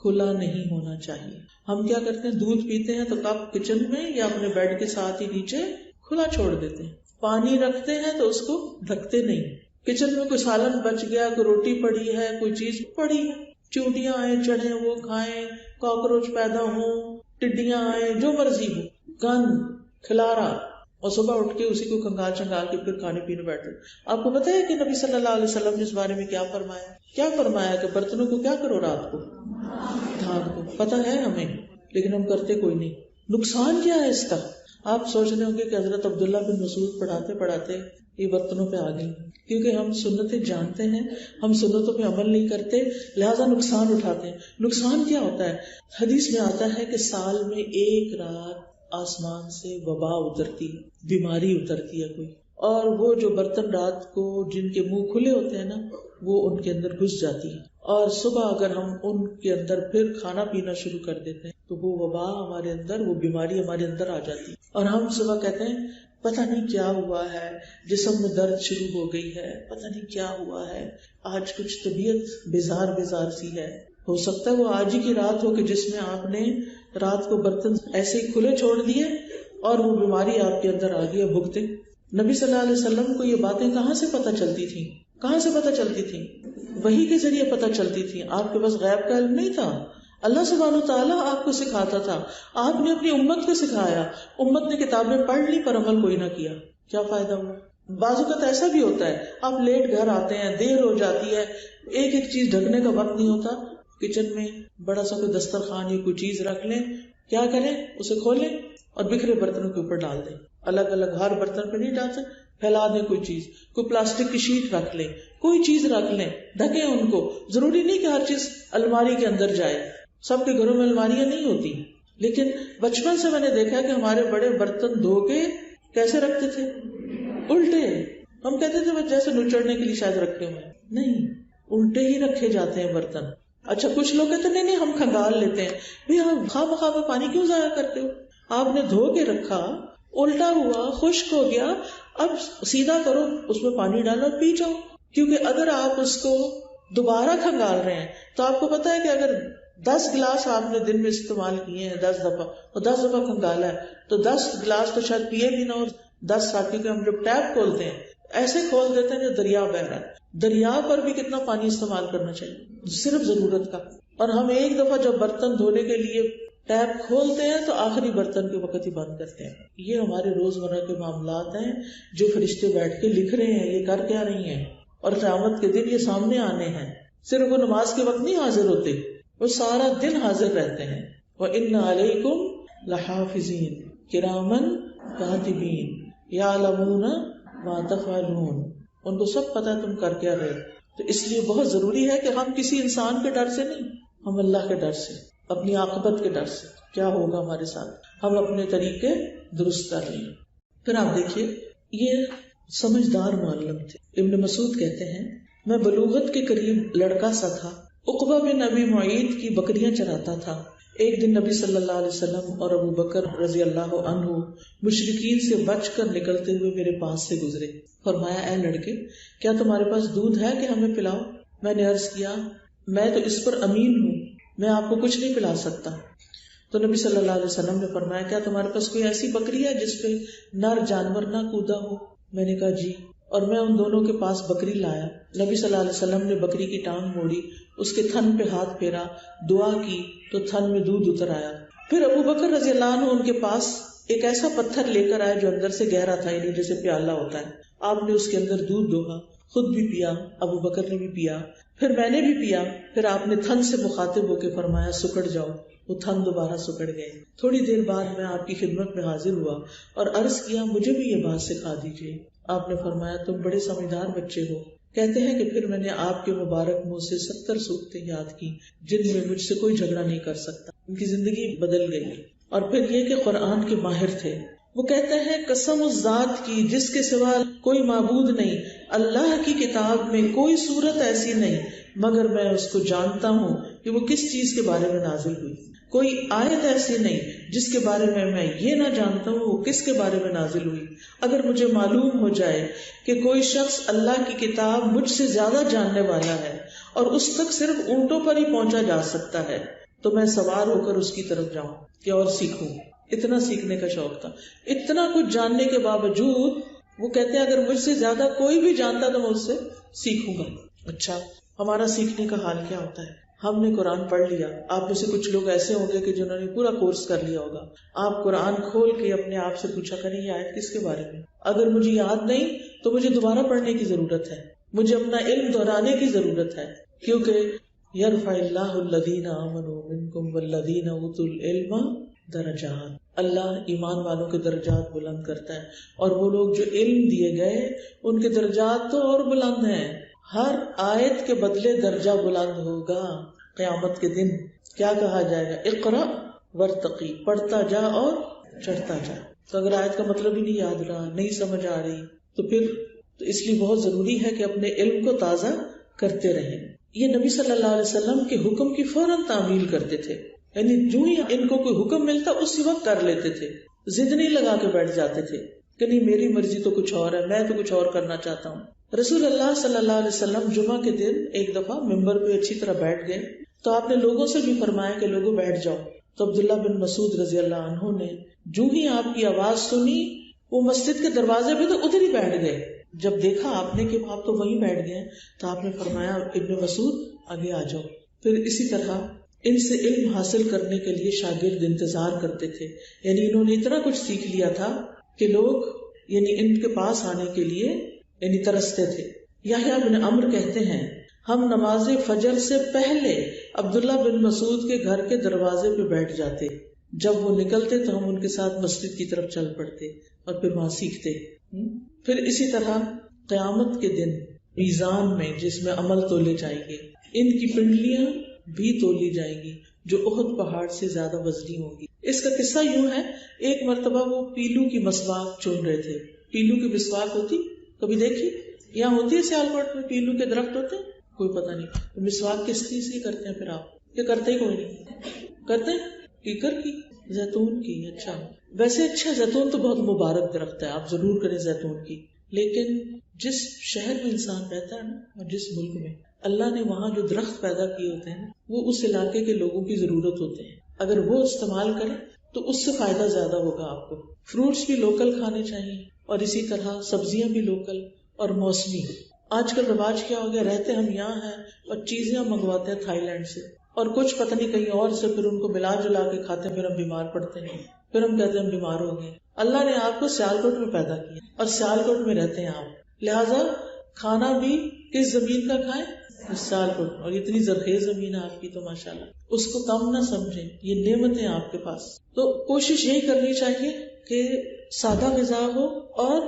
کھلا نہیں ہونا چاہیے. ہم کیا کرتے ہیں، دودھ پیتے ہیں تو کپ کچن میں یا اپنے بیڈ کے ساتھ ہی نیچے کھلا چھوڑ دیتے ہیں. پانی رکھتے ہیں تو اس کو ڈھکتے نہیں. کچن میں کوئی سالن بچ گیا، کوئی روٹی پڑی ہے، کوئی چیز پڑی ہے، چونٹیاں آئیں چڑھیں وہ کھائیں، کاکروچ پیدا ہوں، ٹڈیاں آئیں، جو مرضی ہو، گند کھلارا، اور صبح اٹھ کے اسی کو کنگال چنگال کے پھر کھانے پینے بیٹھے. آپ کو پتا ہے کہ نبی صلی اللہ علیہ وسلم نے اس بارے میں کیا فرمایا کہ برتنوں کو کیا کرو رات کو دھان کو. پتا ہے ہمیں لیکن ہم کرتے کوئی نہیں. نقصان کیا ہے اس کا؟ آپ سوچ رہے ہوں گے کہ حضرت عبداللہ بن مسعود پڑھاتے پڑھاتے یہ برتنوں پہ آ گئی، کیونکہ ہم سنتیں جانتے ہیں، ہم سنتوں پہ عمل نہیں کرتے، لہذا نقصان اٹھاتے ہیں. نقصان کیا ہوتا ہے؟ حدیث میں آتا ہے کہ سال میں ایک رات آسمان سے وبا اترتی، بیماری اترتی ہے کوئی، اور وہ جو برتن رات کو جن کے منہ کھلے ہوتے ہیں نا وہ ان کے اندر گھس جاتی ہے، اور صبح اگر ہم ان کے اندر پھر کھانا پینا شروع کر دیتے ہیں تو وہ وبا ہمارے اندر، وہ بیماری ہمارے اندر آ جاتی ہے. اور ہم صبح کہتے ہیں پتہ نہیں کیا ہوا ہے، جسم میں درد شروع ہو گئی ہے، پتہ نہیں کیا ہوا ہے، آج کچھ طبیعت بیزار بیزار سی ہے. ہو سکتا ہے وہ آج ہی کی رات ہو کہ جس میں آپ نے رات کو برتن ایسے ہی کھلے چھوڑ دیے اور وہ بیماری آپ کے اندر آ گئی. بھگتے نبی صلی اللہ علیہ وسلم کو یہ باتیں کہاں سے پتہ چلتی تھیں؟ کہاں سے پتہ چلتی تھیں؟ وحی کے ذریعے پتہ چلتی تھی. آپ کے پاس غیب کا علم نہیں تھا، اللہ سبحانہ وتعالیٰ آپ کو سکھاتا تھا. آپ نے اپنی امت کو سکھایا، امت نے کتابیں پڑھ لی پر عمل کوئی نہ کیا. کیا فائدہ ہوا؟ بعض اوقات ایسا بھی ہوتا ہے آپ لیٹ گھر آتے ہیں، دیر ہو جاتی ہے، ایک ایک چیز ڈھکنے کا وقت نہیں ہوتا. کچن میں بڑا سا کوئی دسترخوان یا کوئی چیز رکھ لیں، کیا کریں، اسے کھولیں اور بکھرے برتنوں کے اوپر ڈال دیں. الگ الگ ہر برتن پہ نہیں ڈالتے، پھیلا دیں کوئی چیز، کوئی پلاسٹک کی شیٹ رکھ لیں، کوئی چیز رکھ لیں، ڈھکیں ان کو. ضروری نہیں کہ ہر چیز الماری کے اندر جائے، سب کے گھروں میں الماریاں نہیں ہوتی. لیکن بچپن سے میں نے دیکھا کہ ہمارے بڑے برتن دھو کے کیسے رکھتے تھے؟ الٹے. ہم کہتے تھے جیسے نچڑنے کے لیے شاید رکھے ہوئے، نہیں، الٹے ہی رکھے جاتے ہیں برتن. اچھا کچھ لوگ کہتے نہیں ہم کھنگال لیتے ہیں. بھئی آپ خواہ مخواہ میں پانی کیوں ضائع کرتے ہو؟ آپ نے دھو کے رکھا، الٹا ہوا، خشک ہو گیا، اب سیدھا کرو، اس میں پانی ڈالو اور پی جاؤ. کیونکہ اگر آپ اس کو دوبارہ کھنگال رہے ہیں تو آپ کو پتا ہے کہ اگر 10 گلاس آپ نے دن میں استعمال کیے ہیں 10 دفعہ اور 10 دفعہ کھنگالا ہے تو 10 گلاس تو شاید پیے بھی نہ، اور 10 ساتھی کے ہم جب ٹیپ کھولتے ہیں ایسے کھول دیتے ہیں جو دریا بہ رہا ہے. دریا پر بھی کتنا پانی استعمال کرنا چاہیے؟ صرف ضرورت کا. اور ہم ایک دفعہ جب برتن دھونے کے لیے ٹیپ کھولتے ہیں تو آخری برتن کے وقت ہی بند کرتے ہیں. یہ ہمارے روزمرہ کے معاملات ہیں جو فرشتے بیٹھ کے لکھ رہے ہیں یہ کر کیا رہی ہیں، اور قیامت کے دن یہ سامنے آنے ہیں. صرف وہ نماز کے وقت نہیں حاضر ہوتے، وہ سارا دن حاضر رہتے ہیں. وَإِنَّ عَلَيْكُمْ لَحَافِظِينَ كِرَامًا كَاتِبِينَ يَعْلَمُونَ مَا تَفْعَلُونَ. ان کو سب پتہ تم کر کیا رہے. تو اس لیے بہت ضروری ہے کہ ہم کسی انسان کے ڈر سے نہیں، ہم اللہ کے ڈر سے، اپنی عاقبت کے ڈر سے، کیا ہوگا ہمارے ساتھ، ہم اپنے طریقے درست کر لیں. پھر آپ دیکھیے یہ سمجھدار معلم تھے. ابن مسعود کہتے ہیں میں بلوغت کے قریب لڑکا سا تھا. عقبہ بن ابی معیط کی بکریاں چراتا تھا. ایک دن نبی صلی اللہ علیہ وسلم اور ابو بکر رضی اللہ عنہ مشرکین سے بچ کر نکلتے ہوئے میرے پاس سے گزرے. فرمایا اے لڑکے کیا تمہارے پاس دودھ ہے کہ ہمیں پلاؤ؟ میں نے عرض کیا میں تو اس پر امین ہوں، میں آپ کو کچھ نہیں پلا سکتا. تو نبی صلی اللہ علیہ وسلم نے فرمایا کیا تمہارے پاس کوئی ایسی بکری ہے جس پہ نر جانور نہ کودا ہو؟ میں نے کہا جی، اور میں ان دونوں کے پاس بکری لایا. نبی صلی اللہ علیہ وسلم نے بکری کی ٹانگ موڑی، اس کے تھن پہ ہاتھ پھیرا، دعا کی تو تھن میں دودھ اتر آیا. پھر ابو بکر رضی اللہ عنہ ان کے پاس ایک ایسا پتھر لے کر آئے جو اندر سے گہرا تھا، یعنی جیسے پیالہ ہوتا ہے. آپ نے اس کے اندر دودھ دوہا، خود بھی پیا، ابو بکر نے بھی پیا، پھر میں نے بھی پیا. پھر آپ نے تھن سے مخاطب ہو کے فرمایا سکڑ جاؤ. وہ تھن دوبارہ سکڑ گئے. تھوڑی دیر بعد میں آپ کی خدمت میں حاضر ہوا اور عرض کیا مجھے بھی یہ بات سکھا دیجیے. آپ نے فرمایا تم بڑے سمجھدار بچے ہو. کہتے ہیں کہ پھر میں نے آپ کے مبارک منہ سے 70 سورتیں یاد کی جن میں مجھ سے کوئی جھگڑا نہیں کر سکتا. ان کی زندگی بدل گئی. اور پھر یہ کہ قرآن کے ماہر تھے. وہ کہتے ہیں قسم اس ذات کی جس کے سوا کوئی معبود نہیں، اللہ کی کتاب میں کوئی سورت ایسی نہیں مگر میں اس کو جانتا ہوں کہ وہ کس چیز کے بارے میں نازل ہوئی. کوئی آیت ایسی نہیں جس کے بارے میں یہ نہ جانتا ہوں وہ کس کے بارے میں نازل ہوئی. اگر مجھے معلوم ہو جائے کہ کوئی شخص اللہ کی کتاب مجھ سے زیادہ جاننے والا ہے اور اس تک صرف اونٹوں پر ہی پہنچا جا سکتا ہے تو میں سوار ہو کر اس کی طرف جاؤں کہ اور سیکھوں. اتنا سیکھنے کا شوق تھا. اتنا کچھ جاننے کے باوجود وہ کہتے ہیں اگر مجھ سے زیادہ کوئی بھی جانتا تو میں اس سے سیکھوں گا. اچھا ہمارا سیکھنے کا حال کیا ہوتا ہے؟ ہم نے قرآن پڑھ لیا. آپ میں سے کچھ لوگ ایسے ہوں گے کہ جنہوں نے پورا کورس کر لیا ہوگا. آپ قرآن کھول کے اپنے آپ سے پوچھا کریں یہ آیت کس کے بارے میں؟ اگر مجھے یاد نہیں تو مجھے دوبارہ پڑھنے کی ضرورت ہے، مجھے اپنا علم دہرانے کی ضرورت ہے. کیونکہ یرفع اللہ الذین آمنوا منکم والذین اوتوا العلم درجات. اللہ ایمان والوں کے درجات بلند کرتا ہے اور وہ لوگ جو علم دیے گئے ان کے درجات تو اور بلند ہیں. ہر آیت کے بدلے درجہ بلند ہوگا. قیامت کے دن کیا کہا جائے گا؟ اقرا ورتقی، پڑھتا جا اور چڑھتا جا. تو اگر آیت کا مطلب ہی نہیں یاد رہا، نہیں سمجھ آ رہی تو پھر تو اس لیے بہت ضروری ہے کہ اپنے علم کو تازہ کرتے رہیں. یہ نبی صلی اللہ علیہ وسلم کے حکم کی فوراً تعمیل کرتے تھے. یعنی جو ہی ان کو کوئی حکم ملتا اسی وقت کر لیتے تھے. ضد نہیں لگا کے بیٹھ جاتے تھے کہ نہیں میری مرضی تو کچھ اور ہے، میں تو کچھ اور کرنا چاہتا ہوں. رسول اللہ صلی اللہ علیہ وسلم جمعہ کے دن ایک دفعہ ممبر پہ اچھی طرح بیٹھ گئے تو آپ نے لوگوں سے بھی فرمایا کہ لوگوں بیٹھ جاؤ. تو عبداللہ بن مسعود رضی اللہ عنہ نے جو ہی آپ کی آواز سنی وہ مسجد کے دروازے پہ تو ادھر ہی بیٹھ گئے. جب دیکھا آپ نے کہ آپ تو وہیں بیٹھ گئے تو آپ نے فرمایا ابن مسعود آگے آ جاؤ. پھر اسی طرح ان سے علم حاصل کرنے کے لیے شاگرد انتظار کرتے تھے. یعنی انہوں نے اتنا کچھ سیکھ لیا تھا کہ لوگ یعنی ان کے پاس آنے کے لیے یعنی ترستے تھے. یحییٰ بن عمرو کہتے ہیں ہم نماز فجر سے پہلے عبداللہ بن مسعود کے گھر کے دروازے پہ بیٹھ جاتے. جب وہ نکلتے تو ہم ان کے ساتھ مسجد کی طرف چل پڑتے اور پھر وہاں سیکھتے. پھر اسی طرح قیامت کے دن میزان میں جس میں عمل تولے جائیں گے ان کی پنڈلیاں بھی تولی جائیں گی جو احد پہاڑ سے زیادہ وزنی ہوگی. اس کا قصہ یوں ہے، ایک مرتبہ وہ پیلو کی مسواک چن رہے تھے. پیلو کی مسواک ہوتی کبھی دیکھی؟ یہاں ہوتی ہے سیالکوٹ میں پیلو کے درخت ہوتے ہیں؟ کوئی پتہ نہیں. مسواک کس چیز کی کرتے ہیں پھر آپ؟ یہ کرتے ہی کوئی نہیں. کرتے ہیں کیکر کی، زیتون کی. اچھا ویسے اچھا زیتون تو بہت مبارک درخت ہے، آپ ضرور کریں زیتون کی. لیکن جس شہر میں انسان رہتا ہے نا اور جس ملک میں اللہ نے وہاں جو درخت پیدا کیے ہوتے ہیں وہ اس علاقے کے لوگوں کی ضرورت ہوتے ہیں. اگر وہ استعمال کریں تو اس سے فائدہ زیادہ ہوگا آپ کو. فروٹس بھی لوکل کھانے چاہیے اور اسی طرح سبزیاں بھی لوکل اور موسمی. آج کل رواج کیا ہو گیا، رہتے ہم یہاں ہیں اور چیزیں ہم منگواتے ہیں تھائی لینڈ سے اور کچھ پتہ نہیں کہیں اور سے، پھر ان کو ملا جلا کے کھاتے ہیں، پھر ہم بیمار پڑتے ہیں، پھر ہم کہتے ہیں ہم بیمار ہو گئے. اللہ نے آپ کو سیالکوٹ میں پیدا کیا اور سیالکوٹ میں رہتے ہیں آپ، لہٰذا کھانا بھی کس زمین کا کھائیں؟ سیالکوٹ. اور اتنی زرخیز زمین ہے آپ کی تو ماشاءاللہ، اس کو کم نہ سمجھیں، یہ نعمتیں آپ کے پاس. تو کوشش یہی کرنی چاہیے کہ سادہ غذا ہو اور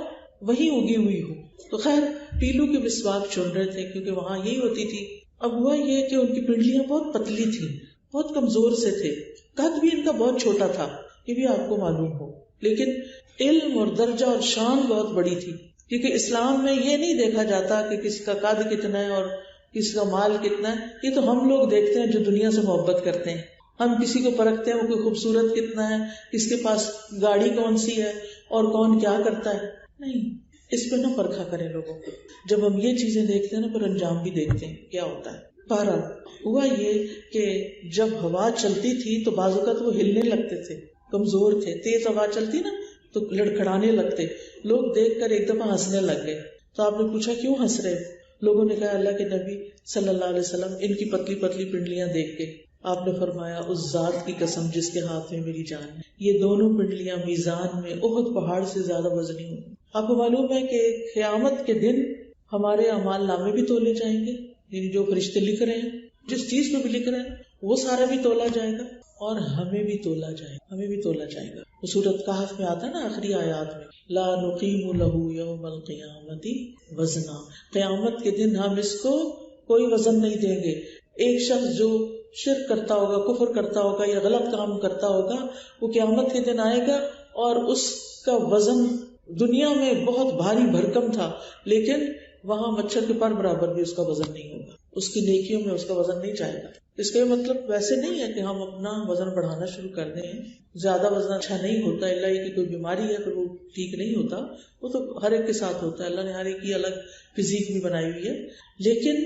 وہی اگی ہوئی ہو. تو خیر پیلو کی مسواک چن رہے تھے کیونکہ وہاں یہی ہوتی تھی. اب ہوا یہ کہ ان کی پنڈلیاں بہت پتلی تھیں، بہت کمزور سے تھے، قد بھی ان کا بہت چھوٹا تھا، یہ بھی آپ کو معلوم ہو. لیکن علم اور درجہ اور شان بہت بڑی تھی، کیونکہ اسلام میں یہ نہیں دیکھا جاتا کہ کس کا قد کتنا ہے اور کس کا مال کتنا ہے. یہ تو ہم لوگ دیکھتے ہیں جو دنیا سے محبت کرتے ہیں. ہم کسی کو پرکھتے ہیں وہ کوئی خوبصورت کتنا ہے، کس کے پاس گاڑی کون سی ہے اور کون کیا کرتا ہے، نہیں، اس پہ نہ پرکھا کریں لوگوں کو. جب ہم یہ چیزیں دیکھتے ہیں نا پھر انجام بھی دیکھتے ہیں کیا ہوتا ہے. بہرحال ہوا یہ کہ جب ہوا چلتی تھی تو بعض اوقات وہ ہلنے لگتے تھے، کمزور تھے، تیز ہوا چلتی نا تو لڑکھڑانے لگتے. لوگ دیکھ کر ایک دفعہ ہنسنے لگ گئے. تو آپ نے پوچھا کیوں ہنس رہے؟ لوگوں نے کہا اللہ کے نبی صلی اللہ علیہ وسلم ان کی پتلی پتلی پنڈلیاں دیکھ کے. آپ نے فرمایا اس ذات کی قسم جس کے ہاتھ میں میری جان ہے، یہ دونوں پنڈلیاں میزان میں احد پہاڑ سے زیادہ وزنی ہوں. آپ کو معلوم ہے کہ قیامت کے دن ہمارے اعمال نامے بھی تولے جائیں گے، یعنی جو فرشتے لکھ رہے ہیں جس چیز پہ بھی لکھ رہے ہیں وہ سارا بھی تولا جائے گا اور ہمیں بھی تولا جائے گا. وہ سورۃ کہف میں آتا ہے نا آخری آیات میں، لا نقیم لہ یوم القیامت وزنا، قیامت کے دن ہم اس کو کوئی وزن نہیں دیں گے. ایک شخص جو شرک کرتا ہوگا، کفر کرتا ہوگا یا غلط کام کرتا ہوگا، وہ قیامت کے دن آئے گا اور اس کا وزن دنیا میں بہت بھاری بھرکم تھا، لیکن وہاں مچھر کے پر برابر بھی اس کا وزن نہیں ہوگا، اس کی نیکیوں میں اس کا وزن نہیں جائے گا. اس کا مطلب ویسے نہیں ہے کہ ہم اپنا وزن بڑھانا شروع کر دیں. زیادہ وزن اچھا نہیں ہوتا، اللہ یہ کہ کوئی بیماری ہے تو وہ ٹھیک نہیں ہوتا، وہ تو ہر ایک کے ساتھ ہوتا ہے. اللہ نے ہر ایک کی الگ فزیک بھی بنائی ہوئی ہے. لیکن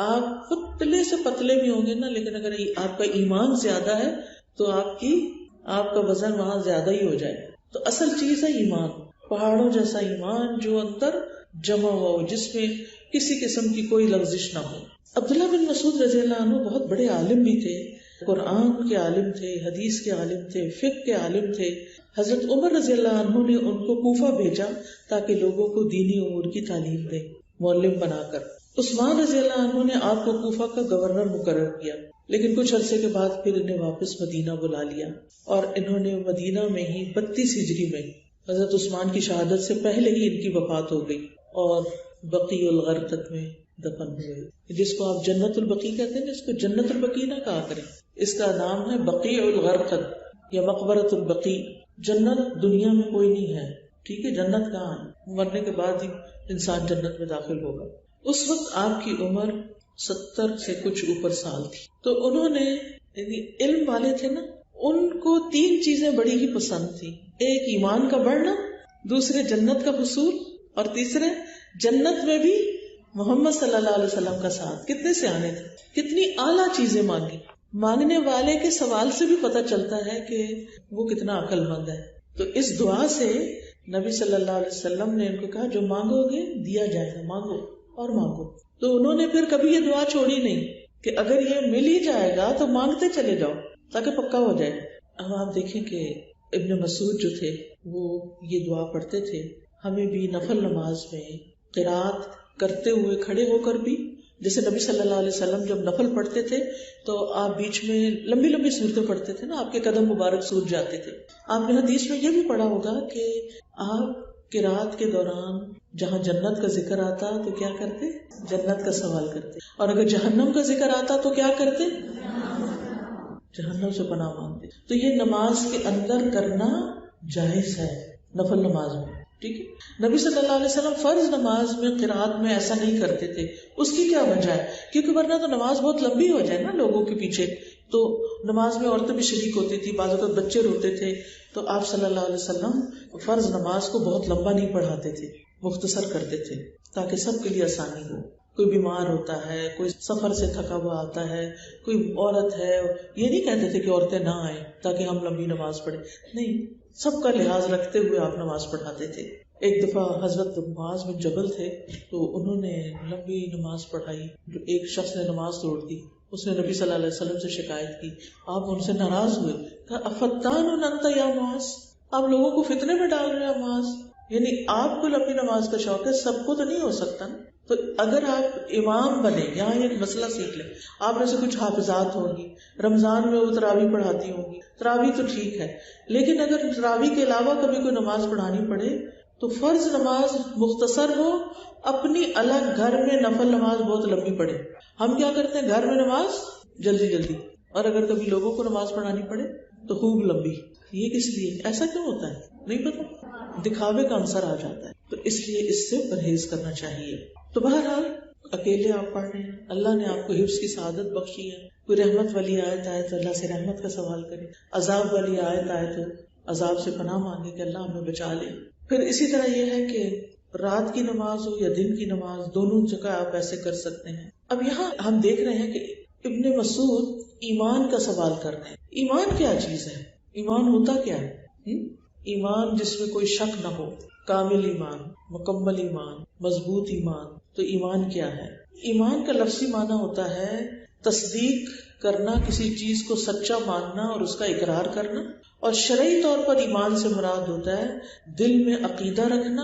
آپ پتلے سے پتلے بھی ہوں گے نا، لیکن اگر آپ کا ایمان زیادہ ہے تو آپ کا وزن وہاں زیادہ ہی ہو جائے گا. تو اصل چیز ہے ایمان، پہاڑوں جیسا ایمان جو اندر جمع ہو، جس میں کسی قسم کی کوئی لغزش نہ ہو. عبداللہ بن مسعود رضی اللہ عنہ بہت بڑے عالم بھی تھے، قرآن کے عالم تھے، حدیث کے عالم تھے، فقہ کے عالم تھے. حضرت عمر رضی اللہ عنہ نے ان کو کوفہ بھیجا تاکہ لوگوں کو دینی امور کی تعلیم دے، معلم بنا کر. عثمان رضی اللہ عنہ نے آپ کو کوفہ کا گورنر مقرر کیا، لیکن کچھ عرصے کے بعد پھر انہیں واپس مدینہ بلا لیا اور انہوں نے مدینہ میں ہی 32 ہجری میں حضرت عثمان کی شہادت سے پہلے ہی ان کی وفات ہو گئی اور بقیع الغرقد میں دفن ہوئے. جس کو آپ جنت البقیع کہتے ہیں، اس کو جنت البقیع نہ کہا کریں، اس کا نام ہے بقیع الغرقد یا مقبرۃ البقیع. جنت دنیا میں کوئی نہیں ہے، ٹھیک ہے، جنت کہاں ہے؟ مرنے کے بعد ہی انسان جنت میں داخل ہوگا. اس وقت آپ کی عمر 70 سے کچھ اوپر سال تھی. تو انہوں نے علم والے تھے نا، ان کو 3 چیزیں بڑی ہی پسند تھی. ایک ایمان کا بڑھنا، دوسرے جنت کا حصول، اور تیسرے جنت میں بھی محمد صلی اللہ علیہ وسلم کا ساتھ. کتنے سیانے تھے، کتنی اعلیٰ چیزیں مانگی. مانگنے والے کے سوال سے بھی پتہ چلتا ہے کہ وہ کتنا عقل مند ہے. تو اس دعا سے نبی صلی اللہ علیہ وسلم نے ان کو کہا جو مانگو گے دیا جائے گا، مانگو اور مانگو. تو انہوں نے پھر کبھی یہ دعا چھوڑی نہیں کہ اگر یہ مل ہی جائے گا تو مانگتے چلے جاؤ تاکہ پکا ہو جائے. اب آپ دیکھیں کہ ابن مسعود جو تھے وہ یہ دعا پڑھتے تھے. ہمیں بھی نفل نماز میں قرات کرتے ہوئے کھڑے ہو کر بھی، جیسے نبی صلی اللہ علیہ وسلم جب نفل پڑھتے تھے تو آپ بیچ میں لمبی لمبی صورتیں پڑھتے تھے نا، آپ کے قدم مبارک سوج جاتے تھے. آپ نے حدیث میں یہ بھی پڑھا ہوگا کہ آپ قرات کے دوران جہاں جنت کا ذکر آتا تو کیا کرتے؟ جنت کا سوال کرتے، اور اگر جہنم کا ذکر آتا تو کیا کرتے؟ جہنم سے پناہ مانگتے. تو یہ نماز کے اندر کرنا جائز ہے، نفل نماز میں، ٹھیک ہے. نبی صلی اللہ علیہ وسلم فرض نماز میں قرات میں ایسا نہیں کرتے تھے. اس کی کیا وجہ ہے؟ کیونکہ ورنہ تو نماز بہت لمبی ہو جائے نا لوگوں کے پیچھے. تو نماز میں عورتیں بھی شریک ہوتی تھی، بعض اوقات بچے روتے تھے. تو آپ صلی اللہ علیہ وسلم فرض نماز کو بہت لمبا نہیں پڑھاتے تھے، مختصر کرتے تھے تاکہ سب کے لیے آسانی ہو. کوئی بیمار ہوتا ہے، کوئی سفر سے تھکا ہوا آتا ہے، کوئی عورت ہے، یہ نہیں کہتے تھے کہ عورتیں نہ آئیں تاکہ ہم لمبی نماز پڑھیں. نہیں، سب کا لحاظ رکھتے ہوئے آپ نماز پڑھاتے تھے. ایک دفعہ حضرت معاذ بن جبل تھے تو انہوں نے لمبی نماز پڑھائی. جو ایک شخص نے نماز توڑ دی، اس نے نبی صلی اللہ علیہ وسلم سے شکایت کی. آپ ان سے ناراض ہوئے، کہا افتان انت یا معاذ، آپ لوگوں کو فتنے میں ڈال رہے ہیں معاذ. یعنی آپ کو لمبی نماز کا شوق ہے، سب کو تو نہیں ہو سکتا نا. تو اگر آپ امام بنے، یہاں ایک مسئلہ سیکھ لیں. آپ میں سے کچھ حافظات ہوں گی، رمضان میں وہ تراویح پڑھاتی ہوں گی، تراویح تو ٹھیک ہے، لیکن اگر تراویح کے علاوہ کبھی کوئی نماز پڑھانی پڑے تو فرض نماز مختصر ہو، اپنی الگ گھر میں نفل نماز بہت لمبی پڑھے. ہم کیا کرتے ہیں، گھر میں نماز جلدی جلدی، اور اگر کبھی لوگوں کو نماز پڑھانی پڑے تو خوب لمبی. یہ کس لیے؟ ایسا کیوں ہوتا ہے نہیں پتا، دکھاوے کا عنصر آ جاتا ہے. تو اس لیے اس سے پرہیز کرنا چاہیے. تو بہرحال اکیلے آپ پڑھ رہے ہیں، اللہ نے آپ کو حفظ کی سعادت بخشی ہے، کوئی رحمت والی آیت آئے تو اللہ سے رحمت کا سوال کرے، عذاب والی آیت آئے تو عذاب سے پناہ مانگے کہ اللہ ہمیں بچا لے. پھر اسی طرح یہ ہے کہ رات کی نماز ہو یا دن کی نماز، دونوں جگہ آپ ایسے کر سکتے ہیں. اب یہاں ہم دیکھ رہے ہیں کہ ابن مسعود ایمان کا سوال کر رہے ہیں. ایمان کیا چیز ہے؟ ایمان ہوتا کیا ہے؟ ایمان جس میں کوئی شک نہ ہو، کامل ایمان، مکمل ایمان، مضبوط ایمان. تو ایمان کیا ہے؟ ایمان کا لفظی معنی ہوتا ہے تصدیق کرنا، کسی چیز کو سچا ماننا اور اس کا اقرار کرنا. اور شرعی طور پر ایمان سے مراد ہوتا ہے دل میں عقیدہ رکھنا،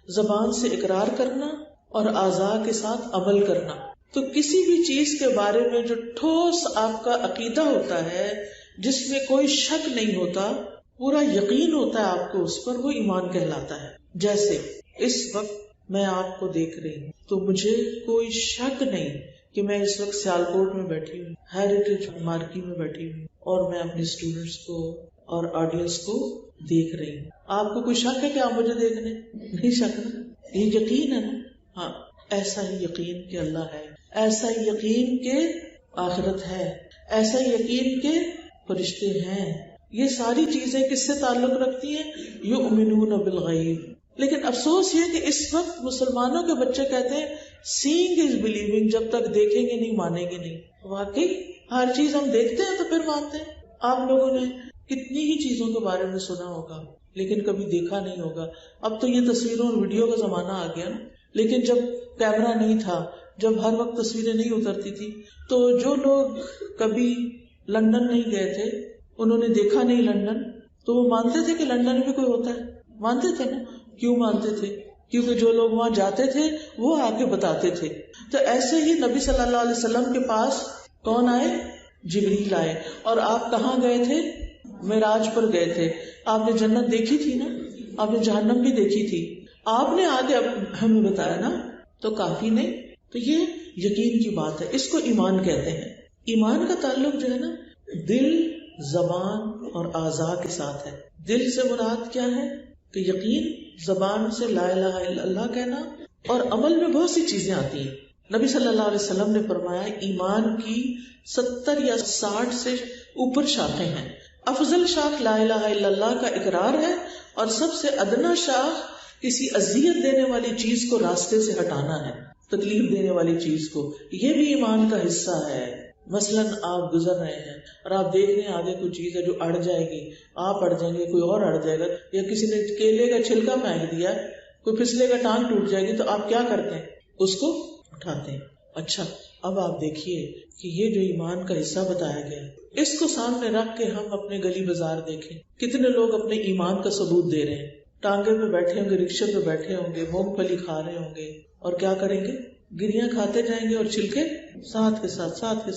زبان سے اقرار کرنا اور اعضاء کے ساتھ عمل کرنا. تو کسی بھی چیز کے بارے میں جو ٹھوس آپ کا عقیدہ ہوتا ہے، جس میں کوئی شک نہیں ہوتا، پورا یقین ہوتا ہے آپ کو اس پر، وہ ایمان کہلاتا ہے. جیسے اس وقت میں آپ کو دیکھ رہی ہوں تو مجھے کوئی شک نہیں کہ میں اس وقت سیالکوٹ میں بیٹھی ہوں، ہیریٹیج مارکی میں بیٹھی ہوں، اور میں اپنے اسٹوڈنٹس کو اور آڈینس کو دیکھ رہی ہوں. آپ کو کوئی شک ہے کہ آپ مجھے دیکھ رہے ہیں؟ نہیں شک نا، یہ یقین ہے نا. ہاں، ایسا ہی یقین کہ اللہ ہے، ایسا ہی یقین کہ آخرت ہے، ایسا ہی یقین کہ فرشتے ہیں. یہ ساری چیزیں کس سے تعلق رکھتی ہیں؟ یؤمنون بالغیب. لیکن افسوس یہ کہ اس وقت مسلمانوں کے بچے کہتے ہیں سینگ از بلیونگ، جب تک دیکھیں گے نہیں مانیں گے نہیں. واقعی ہر چیز ہم دیکھتے ہیں تو پھر مانتے ہیں. آپ لوگوں نے کتنی ہی چیزوں کے بارے میں سنا ہوگا لیکن کبھی دیکھا نہیں ہوگا. اب تو یہ تصویروں اور ویڈیو کا زمانہ آ گیا نا، لیکن جب کیمرہ نہیں تھا، جب ہر وقت تصویریں نہیں اترتی تھی، تو جو لوگ کبھی لندن نہیں گئے تھے، انہوں نے دیکھا نہیں لندن، تو وہ مانتے تھے کہ لندن میں کوئی ہوتا ہے. مانتے تھے نا. کیوں مانتے تھے؟ کیونکہ جو لوگ وہاں جاتے تھے وہ آ کے بتاتے تھے. تو ایسے ہی نبی صلی اللہ علیہ وسلم کے پاس کون آئے؟ جبریل آئے. اور آپ کہاں گئے تھے؟ معراج پر گئے تھے. آپ نے جنت دیکھی تھی نا، آپ نے جہنم بھی دیکھی تھی، آپ نے آگے ہمیں بتایا نا، تو کافی نہیں. تو یہ یقین کی بات ہے، اس کو ایمان کہتے ہیں. ایمان کا تعلق جو ہے نا دل، زبان اور اعضاء کے ساتھ ہے. دل سے مراد کیا ہے کہ یقین، زبان سے لا الہ الا اللہ کہنا، اور عمل میں بہت سی چیزیں آتی ہیں. نبی صلی اللہ علیہ وسلم نے فرمایا ایمان کی 70 یا 60 سے اوپر شاخیں ہیں. افضل شاخ لا الہ الا اللہ کا اقرار ہے، اور سب سے ادنا شاخ کسی اذیت دینے والی چیز کو راستے سے ہٹانا ہے، تکلیف دینے والی چیز کو. یہ بھی ایمان کا حصہ ہے. مثلاً آپ گزر رہے ہیں اور آپ دیکھ رہے ہیں آگے کوئی چیز ہے جو اڑ جائے گی، آپ اڑ جائیں گے، کوئی اور اڑ جائے گا، یا کسی نے کیلے کا چھلکا پھینک دیا، کوئی پھسلے کا، ٹانگ ٹوٹ جائے گی، تو آپ کیا کرتے ہیں؟ اس کو اٹھاتے ہیں. اچھا، اب آپ دیکھیے کہ یہ جو ایمان کا حصہ بتایا گیا ہے، اس کو سامنے رکھ کے ہم اپنے گلی بازار دیکھیں، کتنے لوگ اپنے ایمان کا ثبوت دے رہے ہیں. ٹانگے پہ بیٹھے ہوں گے، رکشے پہ بیٹھے ہوں گے، مونگ پھلی کھا رہے ہوں گے، اور کیا کریں گے؟ گریاں کھاتے جائیں گے اور چھلکے ساتھ کے ساتھ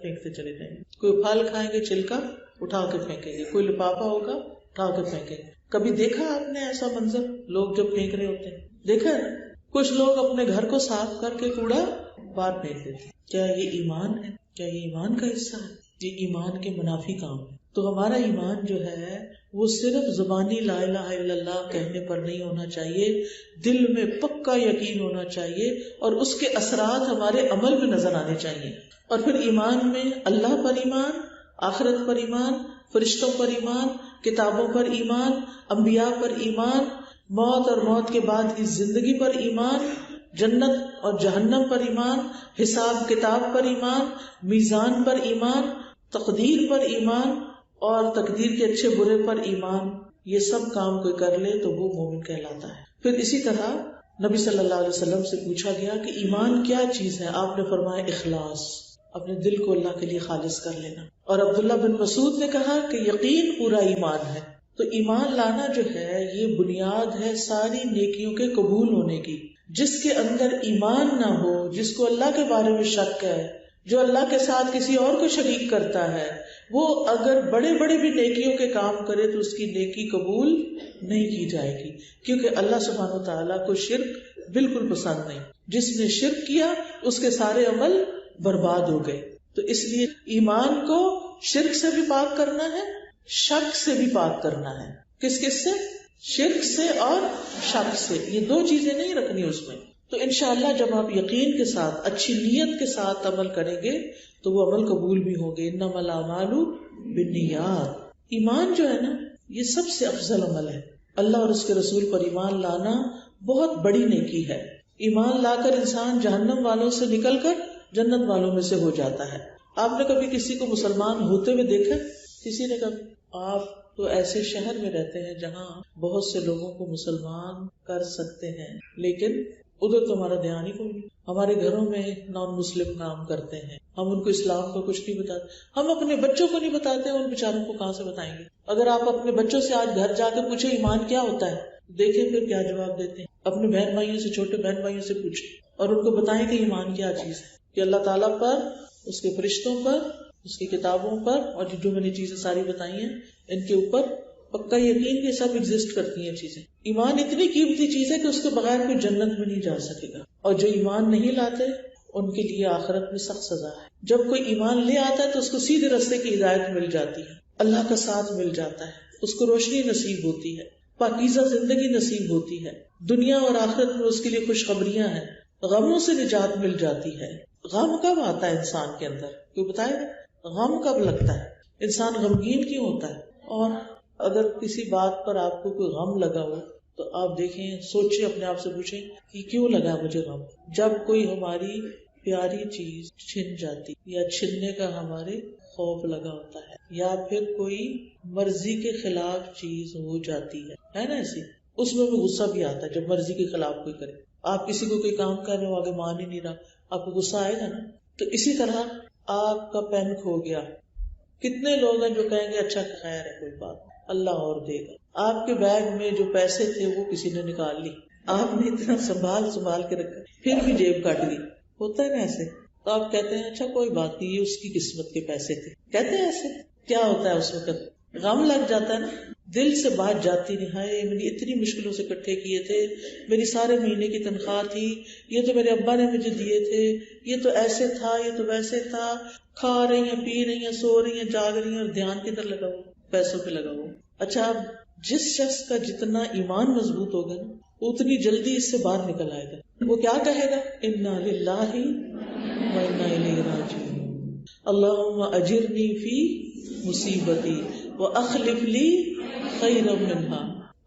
پھینکتے چلے جائیں گے. کوئی پھل کھائیں گے، چھلکا اٹھا کے پھینکیں گے، کوئی لفافہ ہوگا اٹھا کے پھینکیں گے. کبھی دیکھا آپ نے ایسا منظر؟ لوگ جب پھینک رہے ہوتے ہیں دیکھا ہے نا؟ کچھ لوگ اپنے گھر کو صاف کر کے کوڑا باہر پھینک دیتے. کیا یہ ایمان ہے؟ کیا یہ ایمان کا حصہ ہے؟ یہ ایمان کے منافی کام ہے. تو ہمارا ایمان جو ہے وہ صرف زبانی لا الہ الا اللہ کہنے پر نہیں ہونا چاہیے، دل میں پکا یقین ہونا چاہیے، اور اس کے اثرات ہمارے عمل میں نظر آنے چاہیے. اور پھر ایمان میں اللہ پر ایمان، آخرت پر ایمان، فرشتوں پر ایمان، کتابوں پر ایمان، انبیاء پر ایمان، موت اور موت کے بعد کی زندگی پر ایمان، جنت اور جہنم پر ایمان، حساب کتاب پر ایمان، میزان پر ایمان، تقدیر پر ایمان، اور تقدیر کے اچھے برے پر ایمان. یہ سب کام کوئی کر لے تو وہ مومن کہلاتا ہے. پھر اسی طرح نبی صلی اللہ علیہ وسلم سے پوچھا گیا کہ ایمان کیا چیز ہے؟ آپ نے فرمایا اخلاص، اپنے دل کو اللہ کے لیے خالص کر لینا. اور عبداللہ بن مسعود نے کہا کہ یقین پورا ایمان ہے. تو ایمان لانا جو ہے یہ بنیاد ہے ساری نیکیوں کے قبول ہونے کی. جس کے اندر ایمان نہ ہو، جس کو اللہ کے بارے میں شک ہے، جو اللہ کے ساتھ کسی اور کو شریک کرتا ہے، وہ اگر بڑے بڑے بھی نیکیوں کے کام کرے تو اس کی نیکی قبول نہیں کی جائے گی، کیونکہ اللہ سبحانہ و تعالیٰ کو شرک بالکل پسند نہیں. جس نے شرک کیا اس کے سارے عمل برباد ہو گئے. تو اس لیے ایمان کو شرک سے بھی پاک کرنا ہے، شک سے بھی پاک کرنا ہے. کس سے؟ شرک سے اور شک سے. یہ دو چیزیں نہیں رکھنی اس میں. تو انشاءاللہ جب آپ یقین کے ساتھ اچھی نیت کے ساتھ عمل کریں گے تو وہ عمل قبول بھی ہوں گے. انما الاعمال بالنیات. ایمان جو ہے نا یہ سب سے افضل عمل ہے. اللہ اور اس کے رسول پر ایمان لانا بہت بڑی نیکی ہے. ایمان لا کر انسان جہنم والوں سے نکل کر جنت والوں میں سے ہو جاتا ہے. آپ نے کبھی کسی کو مسلمان ہوتے ہوئے دیکھا؟ کسی نے کبھی؟ آپ تو ایسے شہر میں رہتے ہیں جہاں بہت سے لوگوں کو مسلمان کر سکتے ہیں، لیکن ادھر تو ہمارا دھیان ہی کوئی نہیں. ہمارے گھروں میں نان مسلم کام کرتے ہیں، ہم ان کو اسلام کو کچھ نہیں بتاتے. ہم اپنے بچوں کو نہیں بتاتے، ان بیچاروں کو کہاں سے بتائیں گے؟ اگر آپ اپنے بچوں سے آج گھر جا کے پوچھیں ایمان کیا ہوتا ہے، دیکھیں پھر کیا جواب دیتے ہیں. اپنے بہن بھائیوں سے، چھوٹے بہن بھائیوں سے پوچھیں اور ان کو بتائیں کہ ایمان کیا چیز ہے، کہ اللہ تعالیٰ پر، اس کے فرشتوں پر، اس کی کتابوں پر، اور جو میں نے چیزیں ساری بتائی ہیں ان کے اوپر پکا یقین کہ سب ایگزسٹ کرتی ہیں چیزیں. ایمان اتنی قیمتی چیز ہے کہ اس کے بغیر کوئی جنت میں نہیں جا سکے گا. اور جو ایمان نہیں لاتے ان کے لیے آخرت میں سخت سزا ہے. جب کوئی ایمان لے آتا ہے تو اس کو سیدھے راستے کی ہدایت مل جاتی ہے، اللہ کا ساتھ مل جاتا ہے، اس کو روشنی نصیب ہوتی ہے، پاکیزہ زندگی نصیب ہوتی ہے، دنیا اور آخرت میں اس کے لیے خوشخبریاں ہیں، غموں سے نجات مل جاتی ہے. غم کب آتا ہے انسان کے اندر؟ کوئی بتائے گا غم کب لگتا ہے؟ انسان غمگین کیوں ہوتا ہے؟ اور اگر کسی بات پر آپ کو کوئی غم لگا ہو تو آپ دیکھیں، سوچیں، اپنے آپ سے پوچھیں کہ کیوں لگا مجھے غم. جب کوئی ہماری پیاری چیز چھن جاتی یا چھننے کا ہمارے خوف لگا ہوتا ہے، یا پھر کوئی مرضی کے خلاف چیز ہو جاتی ہے نا ایسی، اس میں بھی غصہ بھی آتا ہے. جب مرضی کے خلاف کوئی کرے، آپ کسی کو کوئی کام کر رہے ہو آگے مان ہی نہیں رہا، آپ کو غصہ آئے گا نا. تو اسی طرح آپ کا پین کھو گیا، کتنے لوگ ہیں جو کہیں گے اچھا خیر ہے کوئی بات اللہ اور دے گا. آپ کے بیگ میں جو پیسے تھے وہ کسی نے نکال لی، آپ نے اتنا سنبھال کے رکھا، پھر بھی جیب کاٹ لی. ہوتا ہے نا ایسے؟ تو آپ کہتے ہیں اچھا کوئی بات نہیں، یہ اس کی قسمت کے پیسے تھے. کہتے ہیں ایسے؟ کیا ہوتا ہے اس وقت؟ غم لگ جاتا ہے نا، دل سے بات جاتی نہیں. ہائے میں نے اتنی مشکلوں سے اکٹھے کیے تھے، میری سارے مہینے کی تنخواہ تھی، یہ تو میرے ابا نے مجھے دیے تھے، یہ تو ایسے تھا، یہ تو ویسے تھا. کھا رہی ہیں، پی رہی ہیں، سو رہی ہیں، جاگ رہی ہیں، اور دھیان کدھر لگا ہوا؟ پیسوں پہ لگا ہوا. اچھا اب جس شخص کا جتنا ایمان مضبوط ہوگا نا اتنی جلدی اس سے باہر نکل آئے گا. وہ کیا کہے گا؟ انا للہ و انا الیہ راجعون، اللہم اجرنی فی مصیبتی واخلف لی خیرا منہا،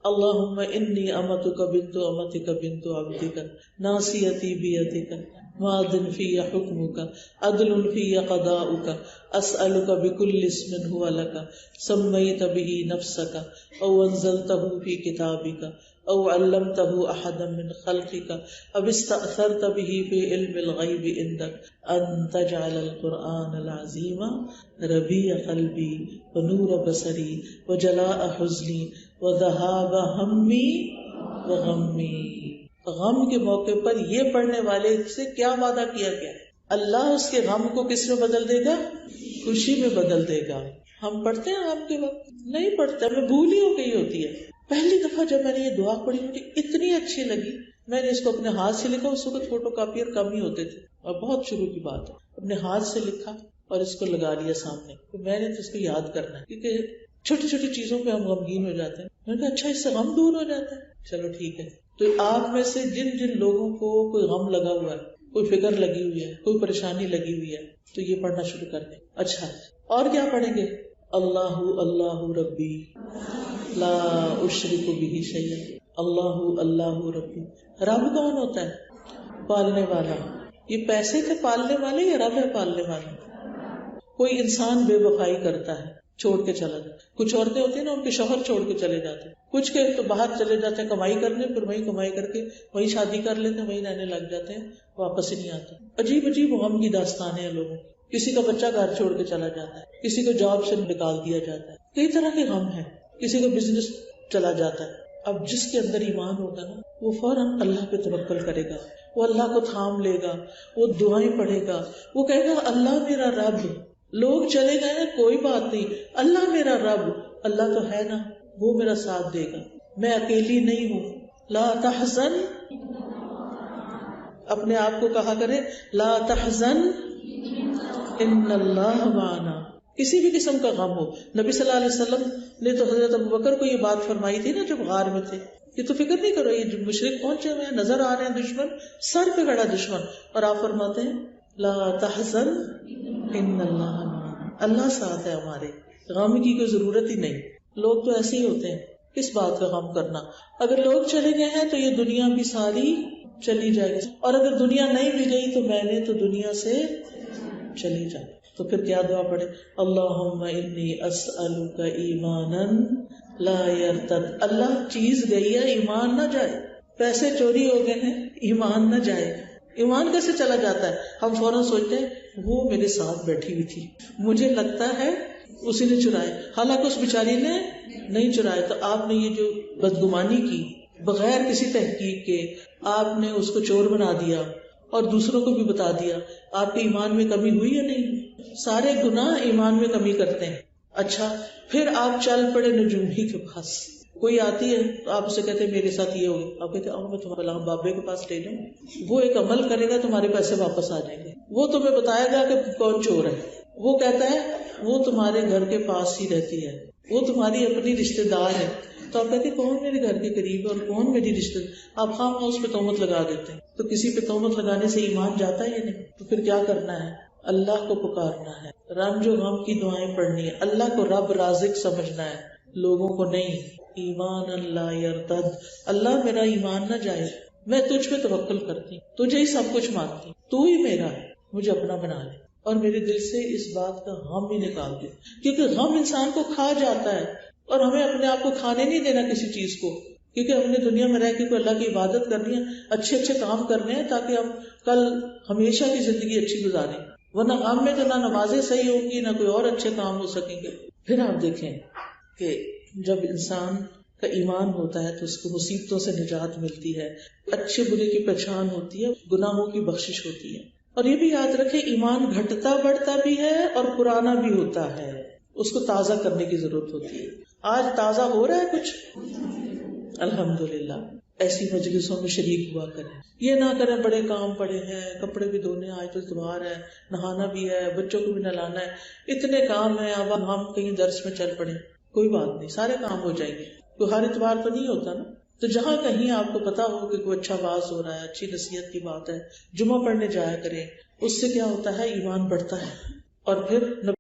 اللہم انی امتک بنت امتک بنت عبدک ناصیتی بیدک ماض فی حکمک عدل فی قضاؤک اسألک بکل اسم هو لک سمیت به نفسک او انزلته فی کتابک او علمته احدا من خلقک او استأثرت به فی علم الغیب عندک ان تجعل القرآن العظیم ربیع قلبی ونور بصری وجلاء حزنی وذہاب ہمی وغمی. غم کے موقع پر یہ پڑھنے والے سے کیا وعدہ کیا گیا ہے؟ اللہ اس کے غم کو کس میں بدل دے گا؟ خوشی میں بدل دے گا. ہم پڑھتے ہیں غم کے وقت؟ نہیں پڑھتے، ہمیں بھول ہی ہو گئی ہوتی ہے. پہلی دفعہ جب میں نے یہ دعا پڑھی مجھے اتنی اچھی لگی، میں نے اس کو اپنے ہاتھ سے لکھا. اس وقت فوٹو کاپیئر کم ہی ہوتے تھے اور بہت شروع کی بات ہے. اپنے ہاتھ سے لکھا اور اس کو لگا لیا سامنے. میں نے تو اس کو یاد کرنا ہے کیونکہ چھوٹی چھوٹی چیزوں پہ ہم غمگین ہو جاتے ہیں. میں نے کہا اچھا اس سے غم دور ہو جاتا ہے، چلو ٹھیک ہے. تو آپ میں سے جن جن لوگوں کو کوئی غم لگا ہوا ہے، کوئی فکر لگی ہوئی ہے، کوئی پریشانی لگی ہوئی ہے، تو یہ پڑھنا شروع کر دیں. اچھا اور کیا پڑھیں گے؟ اللہ اللہ ربی لا اشرک بہ شیئا، اللہ اللہ ربی. رب کون ہوتا ہے؟ پالنے والا. یہ پیسے کے پالنے والے یا رب ہے پالنے والا؟ کوئی انسان بے وفائی کرتا ہے، چھوڑ کے چلا جاتا ہے. کچھ عورتیں ہوتی ہیں نا، ان کے شوہر چھوڑ کے چلے جاتے ہیں، کچھ کے تو باہر چلے جاتے ہیں کمائی کرنے، پھر وہیں کمائی کر کے وہیں شادی کر لیتے ہیں، وہیں رہنے لگ جاتے ہیں، واپس ہی نہیں آتے. عجیب عجیب غم کی داستانیں ہیں لوگوں کی. کسی کا بچہ گھر چھوڑ کے چلا جاتا ہے، کسی کو جاب سے نکال دیا جاتا ہے، کئی طرح کے غم ہیں. کسی کا بزنس چلا جاتا ہے. اب جس کے اندر ایمان ہوگا نا وہ فوراً اللہ پہ توکل کرے گا، وہ اللہ کو تھام لے گا، وہ دعائیں پڑھے گا، وہ کہے گا اللہ میرا رب، لوگ چلے گئے نا کوئی بات نہیں، اللہ میرا رب، اللہ تو ہے نا، وہ میرا ساتھ دے گا، میں اکیلی نہیں ہوں. لا تحزن، اپنے آپ کو کہا کرے لا تحزن ان اللہ معنا. کسی بھی قسم کا غم ہو. نبی صلی اللہ علیہ وسلم نے تو حضرت ابوبکر کو یہ بات فرمائی تھی نا جب غار میں تھے یہ تو فکر نہیں کرو، یہ جو مشرک پہنچے ہوئے ہیں، نظر آ رہے ہیں دشمن، سر پہ کھڑا دشمن، اور آپ فرماتے ہیں لا تحزن ان اللہ معنا، اللہ ساتھ ہے ہمارے، غم کی کوئی ضرورت ہی نہیں۔ لوگ تو ایسے ہی ہوتے ہیں، کس بات کا غم کرنا؟ اگر لوگ چلے گئے ہیں تو یہ دنیا بھی ساری چلی جائے گی، اور اگر دنیا نہیں بھی گئی تو میں نے تو دنیا سے چلی جائے۔ تو پھر کیا دعا پڑھے؟ اللہم انی اسألک ایمانا لا یرتد، اللہ چیز گئی ہے ایمان نہ جائے، پیسے چوری ہو گئے ہیں ایمان نہ جائے۔ ایمان کیسے چلا جاتا ہے؟ ہم فوراً سوچتے ہیں وہ میرے ساتھ بیٹھی ہوئی تھی، مجھے لگتا ہے اسی نے چرائے، حالانکہ اس بیچاری نے نہیں چرائے۔ تو آپ نے یہ جو بدگمانی کی بغیر کسی تحقیق کے، آپ نے اس کو چور بنا دیا اور دوسروں کو بھی بتا دیا، آپ کے ایمان میں کمی ہوئی یا نہیں؟ سارے گناہ ایمان میں کمی کرتے ہیں۔ اچھا، پھر آپ چل پڑے نجومی کے پاس، کوئی آتی ہے تو آپ اسے کہتے ہیں میرے ساتھ یہ ہوگا، آپ کہتے ہیں میں تمہارا بابے کے پاس لے جاؤں، وہ ایک عمل کرے گا تمہارے پیسے واپس آ جائیں گے، وہ تمہیں بتائے گا کہ کون چور ہے، وہ کہتا ہے وہ تمہارے گھر کے پاس ہی رہتی ہے، وہ تمہاری اپنی رشتے دار ہے، تو آپ کہتے ہیں کون میرے گھر کے قریب اور کون میری رشتے دار، آپ خواہ اس پہ تہمت لگا دیتے ہیں۔ تو کسی پہ تہمت لگانے سے ایمان جاتا ہے یا نہیں؟ تو پھر کیا کرنا ہے؟ اللہ کو پکارنا ہے، رنج و غم کی دعائیں پڑھنی ہے، اللہ کو رب رازق سمجھنا ہے، لوگوں کو نہیں۔ ایمان اللہ یرتد، اللہ میرا ایمان نہ جائے، میں تجھ پہ توکل کرتی، تجھے ہی سب کچھ مانتی، تو ہی میرا ہے، مجھے اپنا بنا لے، اور میرے دل سے اس بات کا غم ہی نکال دے، کیونکہ غم انسان کو کھا جاتا ہے، اور ہمیں اپنے آپ کو کھانے نہیں دینا کسی چیز کو، کیونکہ ہم نے دنیا میں رہ کے کوئی اللہ کی عبادت کرنی ہے، اچھے اچھے کام کرنے ہیں تاکہ ہم کل ہمیشہ کی زندگی اچھی گزاریں، ورنہ غم میں تو نہ نمازیں صحیح ہوں گی نہ کوئی اور اچھے کام ہو سکیں گے۔ پھر آپ دیکھیں کہ جب انسان کا ایمان ہوتا ہے تو اس کو مصیبتوں سے نجات ملتی ہے، اچھے برے کی پہچان ہوتی ہے، گناہوں کی بخشش ہوتی ہے۔ اور یہ بھی یاد رکھے ایمان گھٹتا بڑھتا بھی ہے اور پرانا بھی ہوتا ہے، اس کو تازہ کرنے کی ضرورت ہوتی ہے۔ آج تازہ ہو رہا ہے کچھ، الحمدللہ، ایسی مجلسوں میں شریک ہوا کریں، یہ نہ کریں بڑے کام پڑے ہیں، کپڑے بھی دھونے، آج تو اتوار ہے، نہانا بھی ہے، بچوں کو بھی نہلانا ہے، اتنے کام ہیں، اب ہم کہیں درس میں چل پڑیں، کوئی بات نہیں، سارے کام ہو جائیں گے، تو ہر اتوار تو نہیں ہوتا نا۔ تو جہاں کہیں آپ کو پتا ہو کہ کوئی اچھا واعظ ہو رہا ہے، اچھی نصیحت کی بات ہے، جمعہ پڑھنے جایا کریں، اس سے کیا ہوتا ہے؟ ایمان بڑھتا ہے۔ اور پھر